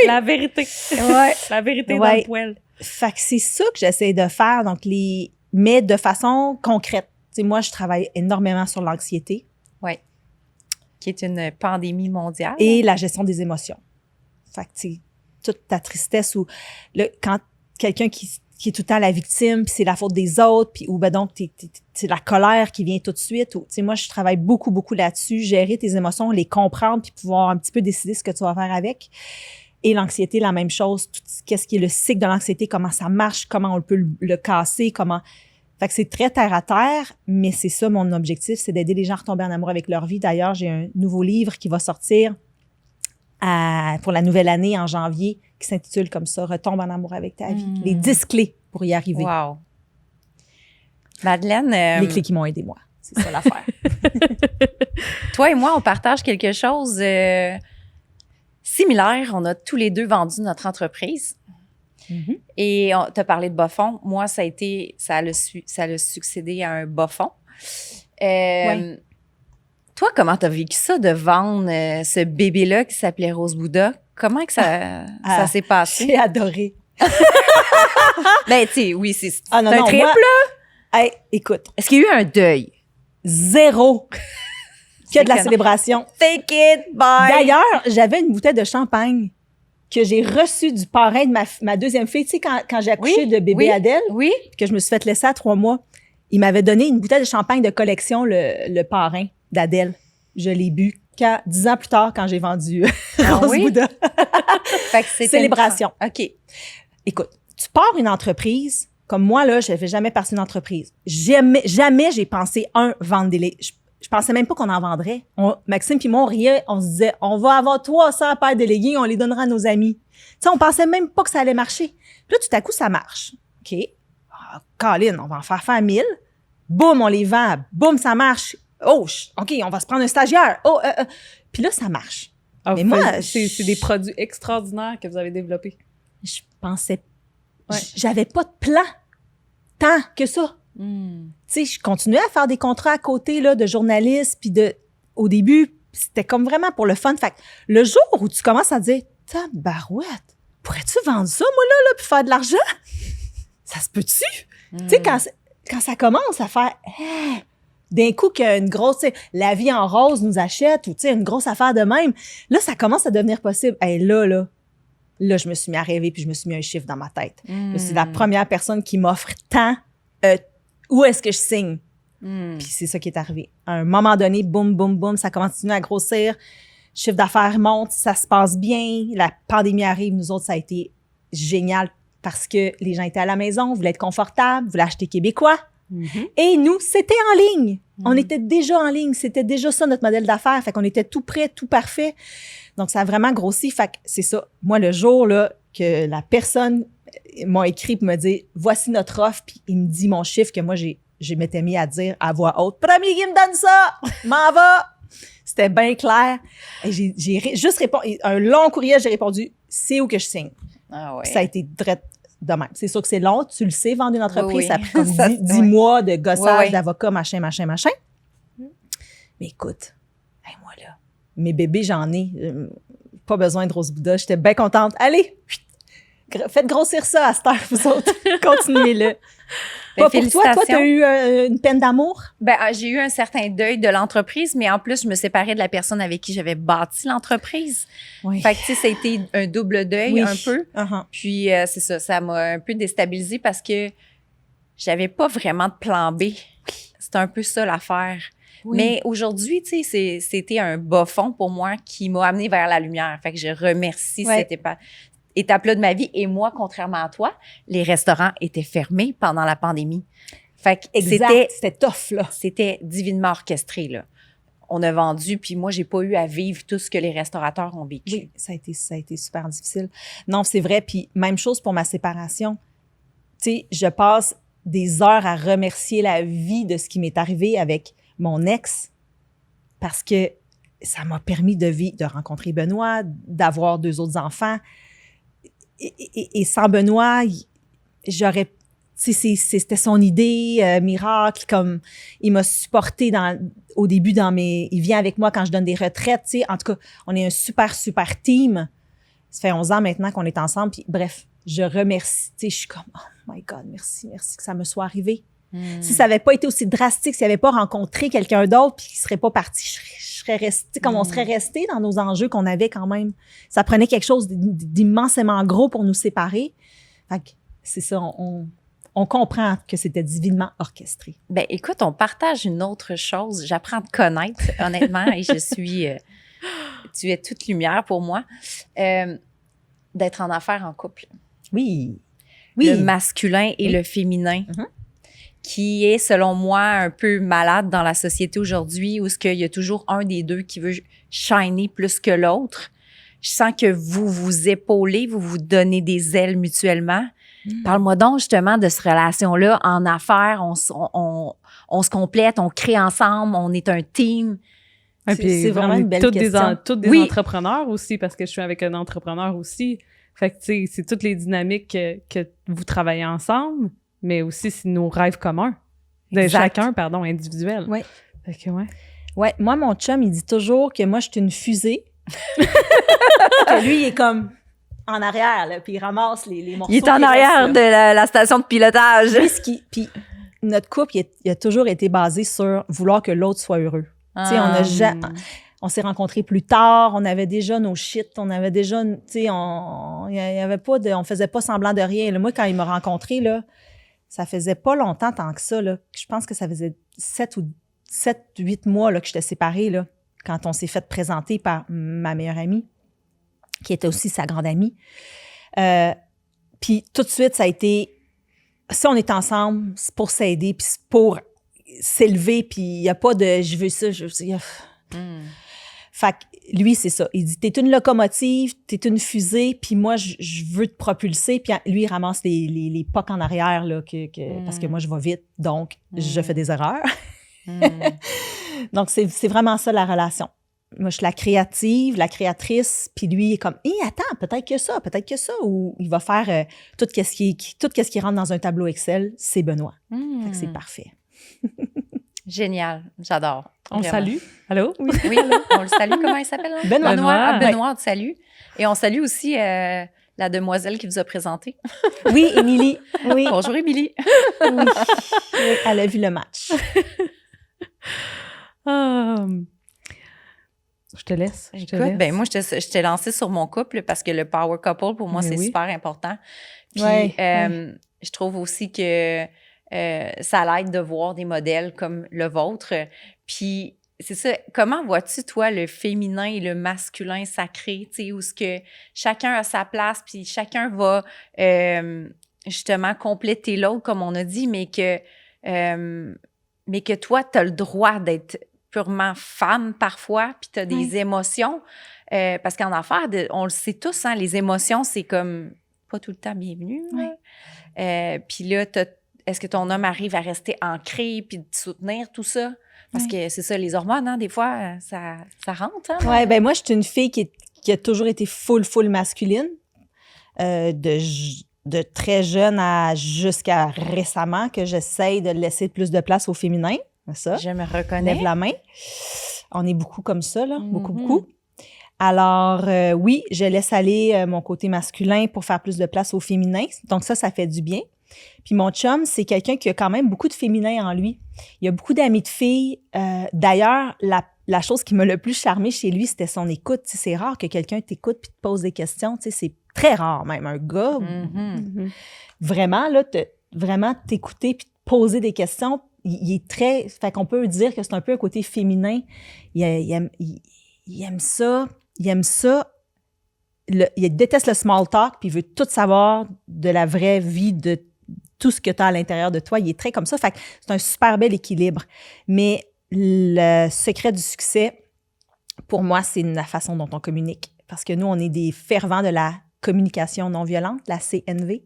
La vérité. Ouais. La vérité dans Ouais. le poêle. Fait que c'est ça que j'essaie de faire, donc mais de façon concrète. Tu sais, moi, je travaille énormément sur l'anxiété Qui est une pandémie mondiale. et la gestion des émotions. Fait que, tu sais, toute ta tristesse ou quand quelqu'un qui est tout le temps la victime, puis c'est la faute des autres, puis ou ben donc c'est la colère qui vient tout de suite. Ou, tu sais, moi, je travaille beaucoup là-dessus, gérer tes émotions, les comprendre, puis pouvoir un petit peu décider ce que tu vas faire avec. Et l'anxiété, la même chose. Qu'est-ce qui est le cycle de l'anxiété, comment ça marche, comment on peut le casser, comment... Fait que c'est très terre à terre, mais c'est ça mon objectif, c'est d'aider les gens à retomber en amour avec leur vie. D'ailleurs, j'ai un nouveau livre qui va sortir pour la nouvelle année en janvier qui s'intitule comme ça, Retombe en amour avec ta vie. Les 10 clés pour y arriver. Wow. Madeleine, Les clés qui m'ont aidé, moi. C'est ça l'affaire. toi et moi, on partage quelque chose similaire. On a tous les deux vendu notre entreprise. Mhm. Et on t'a parlé de bas fond. Moi, ça a succédé à un bas fond. Ouais. Toi, comment t'as vécu ça de vendre ce bébé-là qui s'appelait Rose Bouddha? Comment que ça s'est passé? J'ai adoré. Ben, tu sais, oui, c'est Ah, un trip, moi- là. Hey, écoute, Est-ce qu'il y a eu un deuil? zéro. Que de la que non. célébration. Take it, bye! D'ailleurs, j'avais une bouteille de champagne que j'ai reçue du parrain de ma deuxième fille. Tu sais, quand j'ai accouché Oui, de bébé oui. Adèle, Oui? que je me suis fait laisser à 3 mois, il m'avait donné une bouteille de champagne de collection, le parrain d'Adèle. Je l'ai bu 10 ans plus tard quand j'ai vendu Rose oui? Bouddha. Fait que c'était Célébration. OK. Écoute, tu pars une entreprise, comme moi, là, je n'avais jamais parti une entreprise. Jamais j'ai pensé, vendre des légumes. Je pensais même pas qu'on en vendrait. Maxime puis moi, on riait, on se disait, on va avoir 300 paires de leggings, on les donnera à nos amis. sais, on pensait même pas que ça allait marcher. Puis là, tout à coup, ça marche. OK. Ah, Colin, on va en faire 1000. Boum, on les vend. Boum, ça marche. Oh, OK, on va se prendre un stagiaire. Oh, Puis là, ça marche. Ah, Mais moi, c'est des produits extraordinaires que vous avez développés. Je pensais... Ouais. J'avais pas de plan tant que ça. Tu sais, je continuais à faire des contrats à côté là, de journaliste, puis au début, c'était comme vraiment pour le fun. Fait que le jour où tu commences à te dire « Tabarouette, pourrais-tu vendre ça, moi, là, puis faire de l'argent? Ça se peut-tu? Tu sais, quand ça commence à faire d'un coup qu'une grosse, tu sais, La Vie en rose nous achète, ou tu sais, une grosse affaire de même, là, ça commence à devenir possible. Hey, là, je me suis mis à rêver, puis je me suis mis un chiffre dans ma tête. Je suis la première personne qui m'offre tant. Où est-ce que je signe? Puis c'est ça qui est arrivé. À un moment donné, boum, boum, boum, ça continue à grossir. Le chiffre d'affaires monte, ça se passe bien. La pandémie arrive. Nous autres, ça a été génial parce que les gens étaient à la maison, voulaient être confortables, voulaient acheter québécois. Et nous, c'était en ligne. On était déjà en ligne. C'était déjà ça, notre modèle d'affaires. Fait qu'on était tout prêt, tout parfait. Donc, ça a vraiment grossi. Fait que c'est ça. Moi, le jour là, que la personne m'a écrit pour me dire « Voici notre offre », puis il me dit mon chiffre que moi, je m'étais mis à dire à voix haute « Premier qui me donne ça, m'en va! » C'était bien clair. Et j'ai juste répondu, un long courriel, j'ai répondu « C'est où que je signe? » Ah ouais. Ça a été direct de même. C'est sûr que c'est long, tu le sais, vendre une entreprise, Oui. ça a pris comme Ça, 10 mois de gossage Oui. d'avocat, machin. Mais écoute, moi là, mes bébés, j'en ai, pas besoin de Rose Bouddha, j'étais bien contente. Allez, faites grossir ça à cette heure, vous autres. Continuez-le. Pas pour toi, t'as eu une peine d'amour? Ben, j'ai eu un certain deuil de l'entreprise, mais en plus, je me séparais de la personne avec qui j'avais bâti l'entreprise. Oui. Fait que, tu sais, ça a été un double deuil, un peu. Uh-huh. Puis, c'est ça m'a un peu déstabilisée parce que j'avais pas vraiment de plan B. C'était un peu ça l'affaire. Oui. Mais aujourd'hui, tu sais, c'était un bas fond pour moi qui m'a amené vers la lumière. Fait que je remercie cette étape-là de ma vie. Et moi, contrairement à toi, les restaurants étaient fermés pendant la pandémie. Fait que c'était tough, là. c'était divinement orchestré, là. On a vendu, puis moi, j'ai pas eu à vivre tout ce que les restaurateurs ont vécu. Oui, ça a été super difficile. Non, c'est vrai. Puis même chose pour ma séparation. Tu sais, je passe des heures à remercier la vie de ce qui m'est arrivé avec mon ex parce que ça m'a permis de rencontrer Benoît, d'avoir 2 autres enfants. Et sans Benoît, j'aurais... C'était son idée, miracle, comme il m'a supporté au début il vient avec moi quand je donne des retraites, tu sais. En tout cas, on est un super, super team. Ça fait 11 ans maintenant qu'on est ensemble. Puis bref, je remercie, tu sais, je suis comme, oh my God, merci que ça me soit arrivé. Si ça n'avait pas été aussi drastique, s'il n'avait pas rencontré quelqu'un d'autre puis qu'il ne serait pas parti, je serais restée, comme on serait resté dans nos enjeux qu'on avait quand même. Ça prenait quelque chose d'immensément gros pour nous séparer. Fait que c'est ça, on comprend que c'était divinement orchestré. Ben, écoute, on partage une autre chose. J'apprends à te connaître, honnêtement, et je suis... tu es toute lumière pour moi. D'être en affaires en couple. Oui. Le masculin et le féminin. Qui est, selon moi, un peu malade dans la société aujourd'hui, où il y a toujours un des deux qui veut shiner plus que l'autre. Je sens que vous vous épaulez, vous vous donnez des ailes mutuellement. Parle-moi donc justement de cette relation-là en affaires. On se complète, on crée ensemble, on est un team. C'est vraiment une belle question. Toutes des entrepreneurs aussi, parce que je suis avec un entrepreneur aussi. Fait que, tu sais, c'est toutes les dynamiques que vous travaillez ensemble, mais aussi c'est nos rêves communs. De chacun, individuel. Oui. Fait que, Ouais, moi, mon chum, il dit toujours que moi, je suis une fusée. Que lui, il est comme en arrière, là, puis il ramasse les morceaux. Il est en arrière de la station de pilotage. Puis notre couple, il a toujours été basé sur vouloir que l'autre soit heureux. Tu sais, on s'est rencontrés plus tard, on avait déjà nos shit, on avait déjà, tu sais, on faisait pas semblant de rien. Là, moi, quand il m'a rencontré, là, ça faisait pas longtemps tant que ça, là. Je pense que ça faisait 7-8 mois, là, que j'étais séparée, là, quand on s'est fait présenter par ma meilleure amie, qui était aussi sa grande amie. Puis tout de suite, ça a été, si on est ensemble, c'est pour s'aider, puis c'est pour s'élever, puis il n'y a pas de « je veux ça ». Fait que lui, c'est ça. Il dit, t'es une locomotive, t'es une fusée, puis moi, je veux te propulser. Puis lui, il ramasse les pocs en arrière, là, parce que moi, je vais vite, donc je fais des erreurs. Donc, c'est vraiment ça, la relation. Moi, je suis la créative, la créatrice, puis lui, il est comme, attends, peut-être que ça, ou il va faire tout ce qui rentre dans un tableau Excel, c'est Benoît. Fait que c'est parfait. Génial, j'adore. On le Vraiment. salue. Allô? Oui, on le salue. Comment il s'appelle? Hein? Benoît. Benoît, on te salue. Et on salue aussi la demoiselle qui vous a présenté. Oui, Émilie. Oui. Bonjour, Émilie. Oui, elle a vu le match. Je te laisse. Écoute, ben moi, je t'ai lancé sur mon couple parce que le power couple, pour moi, c'est super important. Puis, je trouve aussi que ça l'aide de voir des modèles comme le vôtre. Puis, c'est ça. Comment vois-tu, toi, le féminin et le masculin sacré, tu sais, où ce que chacun a sa place, puis chacun va justement compléter l'autre, comme on a dit, mais que toi, tu as le droit d'être purement femme parfois, puis tu as des émotions. Parce qu'en affaires, on le sait tous, hein, les émotions, c'est comme pas tout le temps bienvenu. Puis là, est-ce que ton homme arrive à rester ancré puis de soutenir tout ça? Parce que c'est ça, les hormones, hein, des fois, ça rentre. Hein, oui, ben moi, je suis une fille qui a toujours été full masculine. De très jeune jusqu'à récemment, que j'essaye de laisser plus de place au féminin. Ça. Je me reconnais. Lève la main. On est beaucoup comme ça, là. Beaucoup. Alors, oui, je laisse aller mon côté masculin pour faire plus de place au féminin. Donc ça fait du bien. Puis mon chum, c'est quelqu'un qui a quand même beaucoup de féminin en lui. Il a beaucoup d'amis de filles. D'ailleurs, la chose qui m'a le plus charmée chez lui, c'était son écoute. Tu sais, c'est rare que quelqu'un t'écoute puis te pose des questions. Tu sais, c'est très rare même. Un gars, vraiment, là, vraiment t'écouter puis te poser des questions, il est très... Fait qu'on peut dire que c'est un peu un côté féminin. Il aime ça. Il aime ça. Il déteste le small talk puis il veut tout savoir de la vraie vie, de tout ce que tu as à l'intérieur de toi. Il est très comme ça. Fait que c'est un super bel équilibre. Mais le secret du succès, pour moi, c'est la façon dont on communique. Parce que nous, on est des fervents de la communication non violente, la CNV.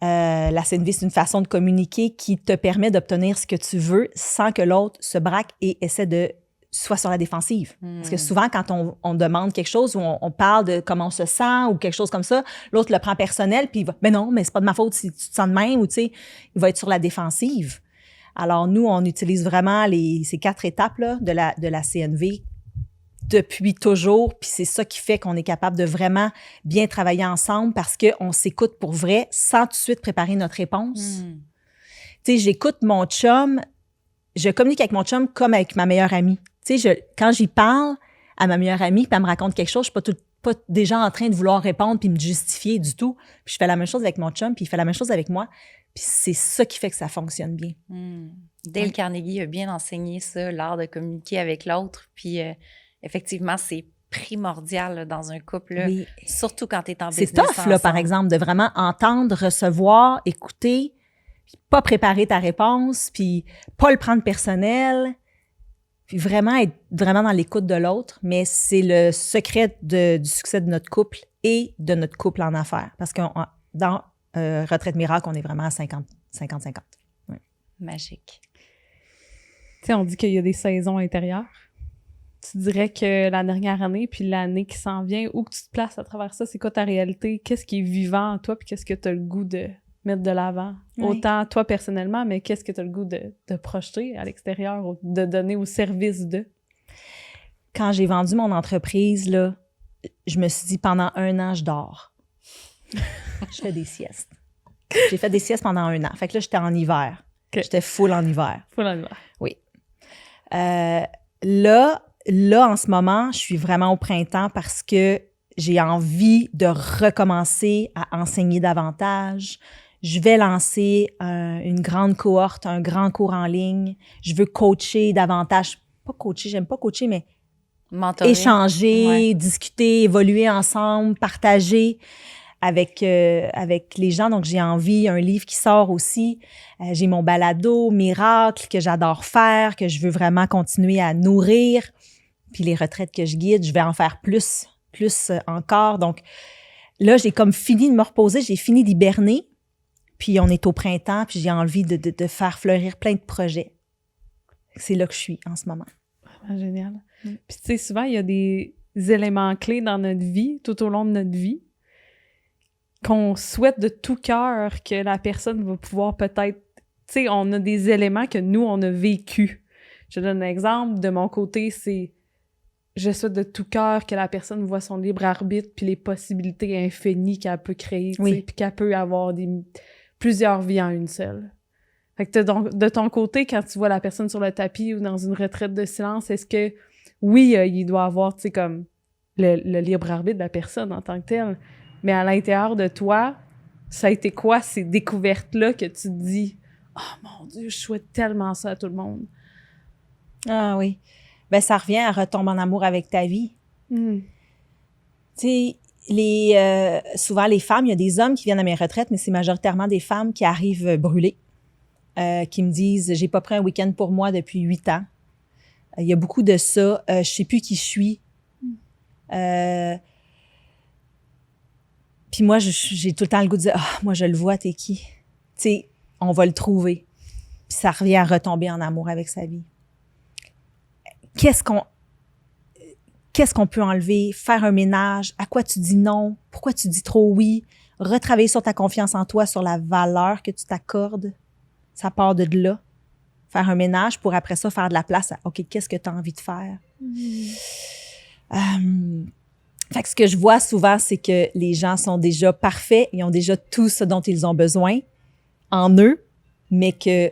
La CNV, c'est une façon de communiquer qui te permet d'obtenir ce que tu veux sans que l'autre se braque et essaie de soit sur la défensive. Parce que souvent, quand on demande quelque chose ou on parle de comment on se sent ou quelque chose comme ça, l'autre le prend personnel puis il va « Mais non, mais c'est pas de ma faute si tu te sens de même » ou tu sais, il va être sur la défensive. Alors nous, on utilise vraiment ces 4 étapes là, de la CNV depuis toujours, puis c'est ça qui fait qu'on est capable de vraiment bien travailler ensemble parce qu'on s'écoute pour vrai sans tout de suite préparer notre réponse. Tu sais, j'écoute mon chum, je communique avec mon chum comme avec ma meilleure amie. Tu sais, quand j'y parle à ma meilleure amie, puis elle me raconte quelque chose, je suis pas déjà en train de vouloir répondre puis me justifier du tout. Puis je fais la même chose avec mon chum, puis il fait la même chose avec moi. Puis c'est ça qui fait que ça fonctionne bien. Dale Carnegie a bien enseigné ça, l'art de communiquer avec l'autre. Puis effectivement, c'est primordial là, dans un couple, là, surtout quand tu es en business C'est tough, ensemble. là, par exemple, de vraiment entendre, recevoir, écouter, puis pas préparer ta réponse, puis pas le prendre personnel, puis vraiment être vraiment dans l'écoute de l'autre. Mais c'est le secret du succès de notre couple et de notre couple en affaires. Parce que dans Retraite Miracle, on est vraiment à 50-50. Ouais. Magique. Tu sais, on dit qu'il y a des saisons intérieures. Tu dirais que la dernière année, puis l'année qui s'en vient, où que tu te places à travers ça, c'est quoi ta réalité? Qu'est-ce qui est vivant en toi, puis qu'est-ce que tu as le goût de mettre de l'avant? Oui. Autant toi personnellement, mais qu'est-ce que tu as le goût de projeter à l'extérieur, de donner au service de? Quand j'ai vendu mon entreprise, là, je me suis dit, pendant 1 an, je dors. Je fais des siestes. J'ai fait des siestes pendant 1 an. Fait que là, j'étais en hiver. Okay. J'étais full en hiver. Full en hiver. Oui. Là, en ce moment, je suis vraiment au printemps parce que j'ai envie de recommencer à enseigner davantage. Je vais lancer une grande cohorte, un grand cours en ligne. Je veux coacher davantage. Pas coacher, j'aime pas coacher, mais mentorer. Échanger, discuter, évoluer ensemble, partager avec les gens. Donc, j'ai envie, un livre qui sort aussi. J'ai mon balado Miracle que j'adore faire, que je veux vraiment continuer à nourrir. Puis les retraites que je guide, je vais en faire plus encore. Donc là, j'ai comme fini de me reposer, j'ai fini d'hiberner. Puis on est au printemps, puis j'ai envie de faire fleurir plein de projets. C'est là que je suis en ce moment. Ah, génial. Puis tu sais, souvent, il y a des éléments clés dans notre vie, tout au long de notre vie, qu'on souhaite de tout cœur que la personne va pouvoir peut-être... Tu sais, on a des éléments que nous, on a vécu. Je donne un exemple. De mon côté, c'est... Je souhaite de tout cœur que la personne voit son libre arbitre puis les possibilités infinies qu'elle peut créer, tu sais, puis qu'elle peut avoir plusieurs vies en une seule. Fait que de ton côté, quand tu vois la personne sur le tapis ou dans une retraite de silence, est-ce que, oui, il doit avoir, tu sais, comme le libre arbitre de la personne en tant que telle, mais à l'intérieur de toi, ça a été quoi ces découvertes-là que tu te dis « Oh mon Dieu, je souhaite tellement ça à tout le monde. » Ah oui. Ben ça revient à retomber en amour avec ta vie. Tu sais, souvent les femmes, il y a des hommes qui viennent à mes retraites, mais c'est majoritairement des femmes qui arrivent brûlées, qui me disent « J'ai pas pris un week-end pour moi depuis 8 ans. » Il y a beaucoup de ça. Je sais plus qui je suis. Puis moi, j'ai tout le temps le goût de dire « Ah, moi, je le vois, t'es qui? » Tu sais, on va le trouver. Puis ça revient à retomber en amour avec sa vie. Qu'est-ce qu'on peut enlever? Faire un ménage? À quoi tu dis non? Pourquoi tu dis trop oui? Retravailler sur ta confiance en toi, sur la valeur que tu t'accordes. Ça part de là. Faire un ménage pour après ça faire de la place à « OK, qu'est-ce que tu as envie de faire? » Fait que ce que je vois souvent, c'est que les gens sont déjà parfaits, ils ont déjà tout ce dont ils ont besoin en eux, mais que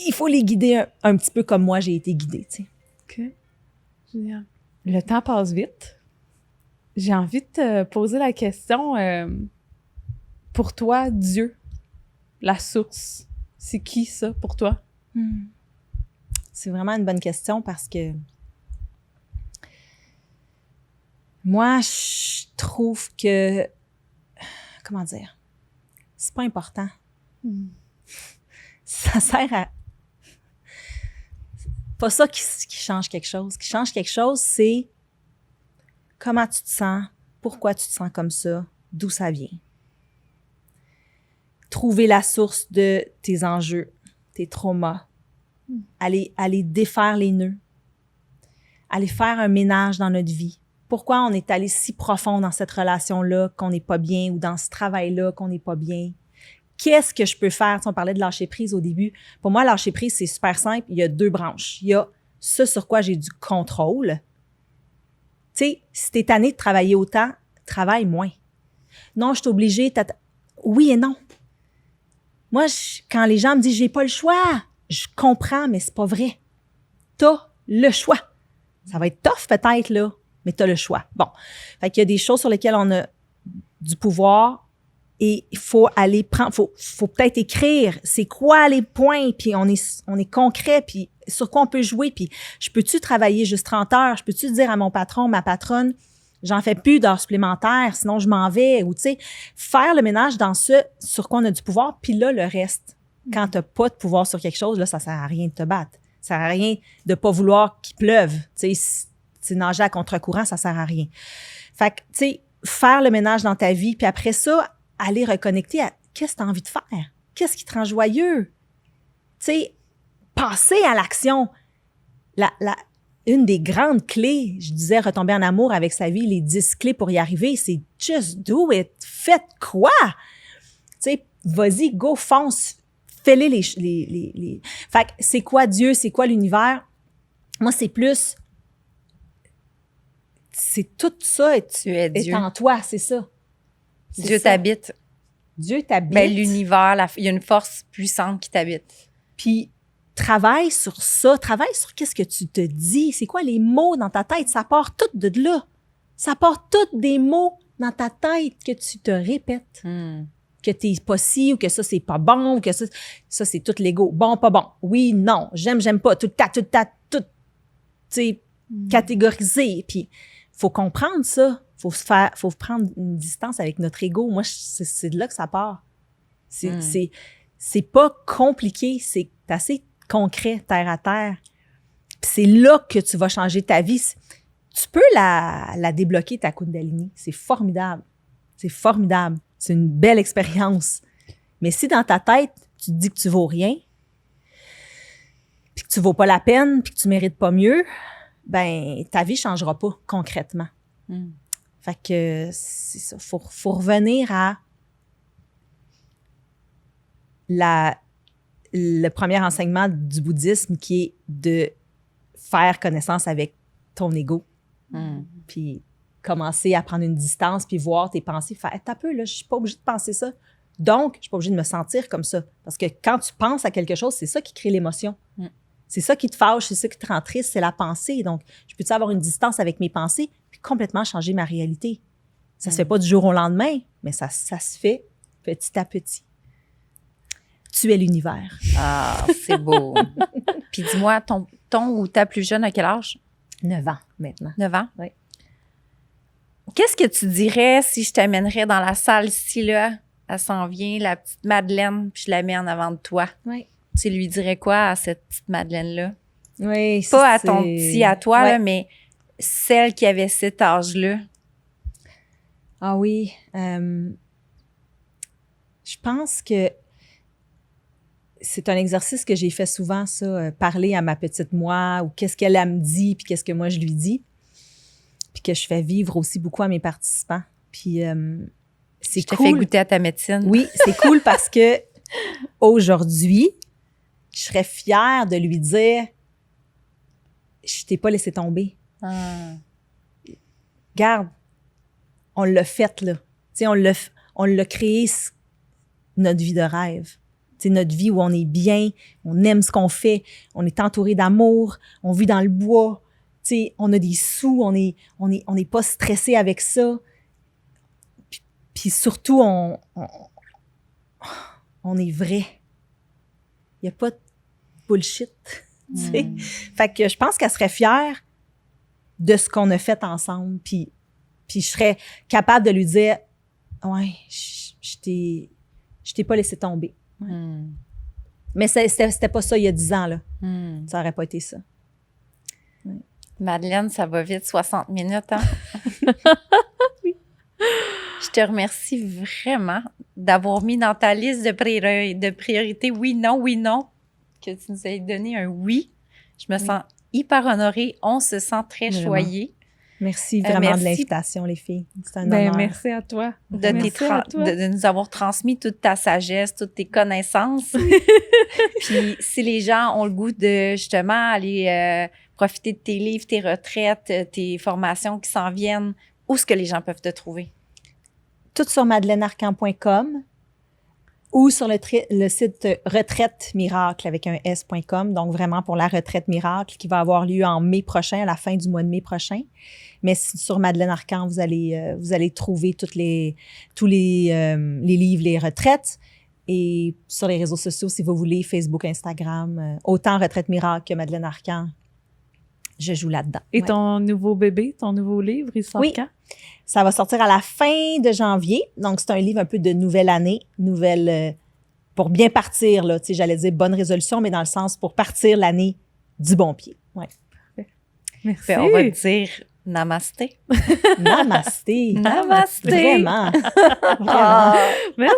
il faut les guider un petit peu comme moi, j'ai été guidée, tu sais. OK. Génial. Le temps passe vite. J'ai envie de te poser la question, pour toi, Dieu, la source, c'est qui ça pour toi? C'est vraiment une bonne question parce que moi, je trouve que, comment dire, c'est pas important. Ça sert à... Pas ça qui change quelque chose. Ce qui change quelque chose, c'est comment tu te sens, pourquoi tu te sens comme ça, d'où ça vient. Trouver la source de tes enjeux, tes traumas. Aller défaire les nœuds. Aller faire un ménage dans notre vie. Pourquoi on est allé si profond dans cette relation-là qu'on n'est pas bien ou dans ce travail-là qu'on n'est pas bien? Qu'est-ce que je peux faire? Tu sais, on parlait de lâcher prise au début. Pour moi, lâcher prise, c'est super simple. Il y a 2 branches. Il y a ce sur quoi j'ai du contrôle. Tu sais, si t'es tanné de travailler autant, travaille moins. Non, je suis obligée. Oui et non. Moi, quand les gens me disent « j'ai pas le choix », je comprends, mais c'est pas vrai. T'as le choix. Ça va être tough peut-être, là, mais t'as le choix. Bon. Fait qu'il y a des choses sur lesquelles on a du pouvoir. Et il faut aller prendre, faut peut-être écrire c'est quoi les points, puis on est concret, puis sur quoi on peut jouer, puis je peux-tu travailler juste 30 heures, je peux-tu dire à mon patron, ma patronne, j'en fais plus d'heures supplémentaires, sinon je m'en vais, ou tu sais, faire le ménage dans ce sur quoi on a du pouvoir, puis là, le reste. Quand t'as pas de pouvoir sur quelque chose, là, ça sert à rien de te battre. Ça sert à rien de pas vouloir qu'il pleuve. Tu sais, si nager à contre-courant, ça sert à rien. Fait que, tu sais, faire le ménage dans ta vie, puis après ça, aller reconnecter à qu'est-ce que tu as envie de faire? Qu'est-ce qui te rend joyeux? Tu sais, passer à l'action. Une des grandes clés, je disais, retomber en amour avec sa vie, les 10 clés pour y arriver, c'est just do it. Faites quoi? Tu sais, vas-y, go, fonce. Fais-les les... Fait que c'est quoi Dieu? C'est quoi l'univers? Moi, c'est plus... C'est tout ça est en toi, c'est ça. Dieu t'habite. Dieu t'habite. Ben, l'univers, il y a une force puissante qui t'habite. Puis, travaille sur ça. Travaille sur qu'est-ce que tu te dis. C'est quoi les mots dans ta tête? Ça part tout de là. Ça part tout des mots dans ta tête que tu te répètes. Que t'es pas ci, ou que ça, c'est pas bon, ou que ça c'est tout l'ego. Bon, pas bon. Oui, non. J'aime pas. Tout, tu sais, catégoriser. Puis, faut comprendre ça. Faut prendre une distance avec notre ego. Moi, c'est de là que ça part. C'est pas compliqué, c'est assez concret, terre à terre. Puis c'est là que tu vas changer ta vie. Tu peux la débloquer, ta Kundalini. C'est formidable. C'est formidable. C'est une belle expérience. Mais si dans ta tête, tu te dis que tu vaux rien, puis que tu vaux pas la peine, puis que tu mérites pas mieux, ben ta vie changera pas concrètement. Fait que c'est ça. Faut revenir à le premier enseignement du bouddhisme qui est de faire connaissance avec ton ego. Puis commencer à prendre une distance, puis voir tes pensées, faire « T'as peu, là, je suis pas obligée de penser ça. Donc, je suis pas obligée de me sentir comme ça. » Parce que quand tu penses à quelque chose, c'est ça qui crée l'émotion. C'est ça qui te fâche, c'est ça qui te rend triste, c'est la pensée. Donc, je peux-tu avoir une distance avec mes pensées puis complètement changer ma réalité? Ça se fait pas du jour au lendemain, mais ça se fait petit à petit. Tu es l'univers. Ah, c'est beau. Puis dis-moi, ton ou ta plus jeune, à quel âge? 9 ans maintenant. 9 ans? Oui. Qu'est-ce que tu dirais si je t'amènerais dans la salle ici, là? Elle s'en vient, la petite Madeleine, puis je la mets en avant de toi. Oui. Tu lui dirais quoi à cette petite Madeleine-là? Oui, Pas à ton petit, à toi, ouais. là, mais celle qui avait cet âge-là. Ah oui. Je pense que c'est un exercice que j'ai fait souvent, ça, parler à ma petite moi, ou qu'est-ce qu'elle me dit, puis qu'est-ce que moi je lui dis. Puis que je fais vivre aussi beaucoup à mes participants. Puis c'est cool. Je te fais goûter à ta médecine. Oui, c'est cool parce que aujourd'hui, je serais fière de lui dire « Je t'ai pas laissé tomber. Garde, on l'a fait, là. Tu sais, on l'a créé, notre vie de rêve. Tu sais, notre vie où on est bien, on aime ce qu'on fait, on est entouré d'amour, on vit dans le bois. Tu sais, on a des sous, on est pas stressé avec ça. Puis surtout, on est vrai. Il n'y a pas de bullshit. Tu sais. Fait que je pense qu'elle serait fière de ce qu'on a fait ensemble. Puis je serais capable de lui dire « Ouais, je t'ai pas laissé tomber. Ouais. » Mais c'était pas ça il y a 10 ans, là. Ça aurait pas été ça. Ouais. Madeleine, ça va vite, 60 minutes, hein? Oui. Je te remercie vraiment d'avoir mis dans ta liste de priorités oui, non, que tu nous aies donné un oui. Je me sens hyper honorée. On se sent très choyés. Merci vraiment merci de l'invitation, les filles. C'est un honneur. Merci à toi. De nous avoir transmis toute ta sagesse, toutes tes connaissances. Puis si les gens ont le goût de justement aller profiter de tes livres, tes retraites, tes formations qui s'en viennent, où est-ce que les gens peuvent te trouver? Tout sur madeleinearcan.com ou sur le site Retraite Miracle avec un S.com, donc vraiment pour la Retraite Miracle qui va avoir lieu en mai prochain, à la fin du mois de mai prochain. Mais sur Madeleine Arcan, vous allez trouver tous les livres, les retraites. Et sur les réseaux sociaux, si vous voulez, Facebook, Instagram, autant Retraite Miracle que Madeleine Arcan, je joue là-dedans. Et ton nouveau bébé, ton nouveau livre, il sort quand? Ça va sortir à la fin de janvier. Donc, c'est un livre un peu de nouvelle année, pour bien partir, là. Tu sais, j'allais dire bonne résolution, mais dans le sens pour partir l'année du bon pied. Ouais. Merci. Fait, on va te dire namasté. Namasté. Namasté. Vraiment. Vraiment. Merci.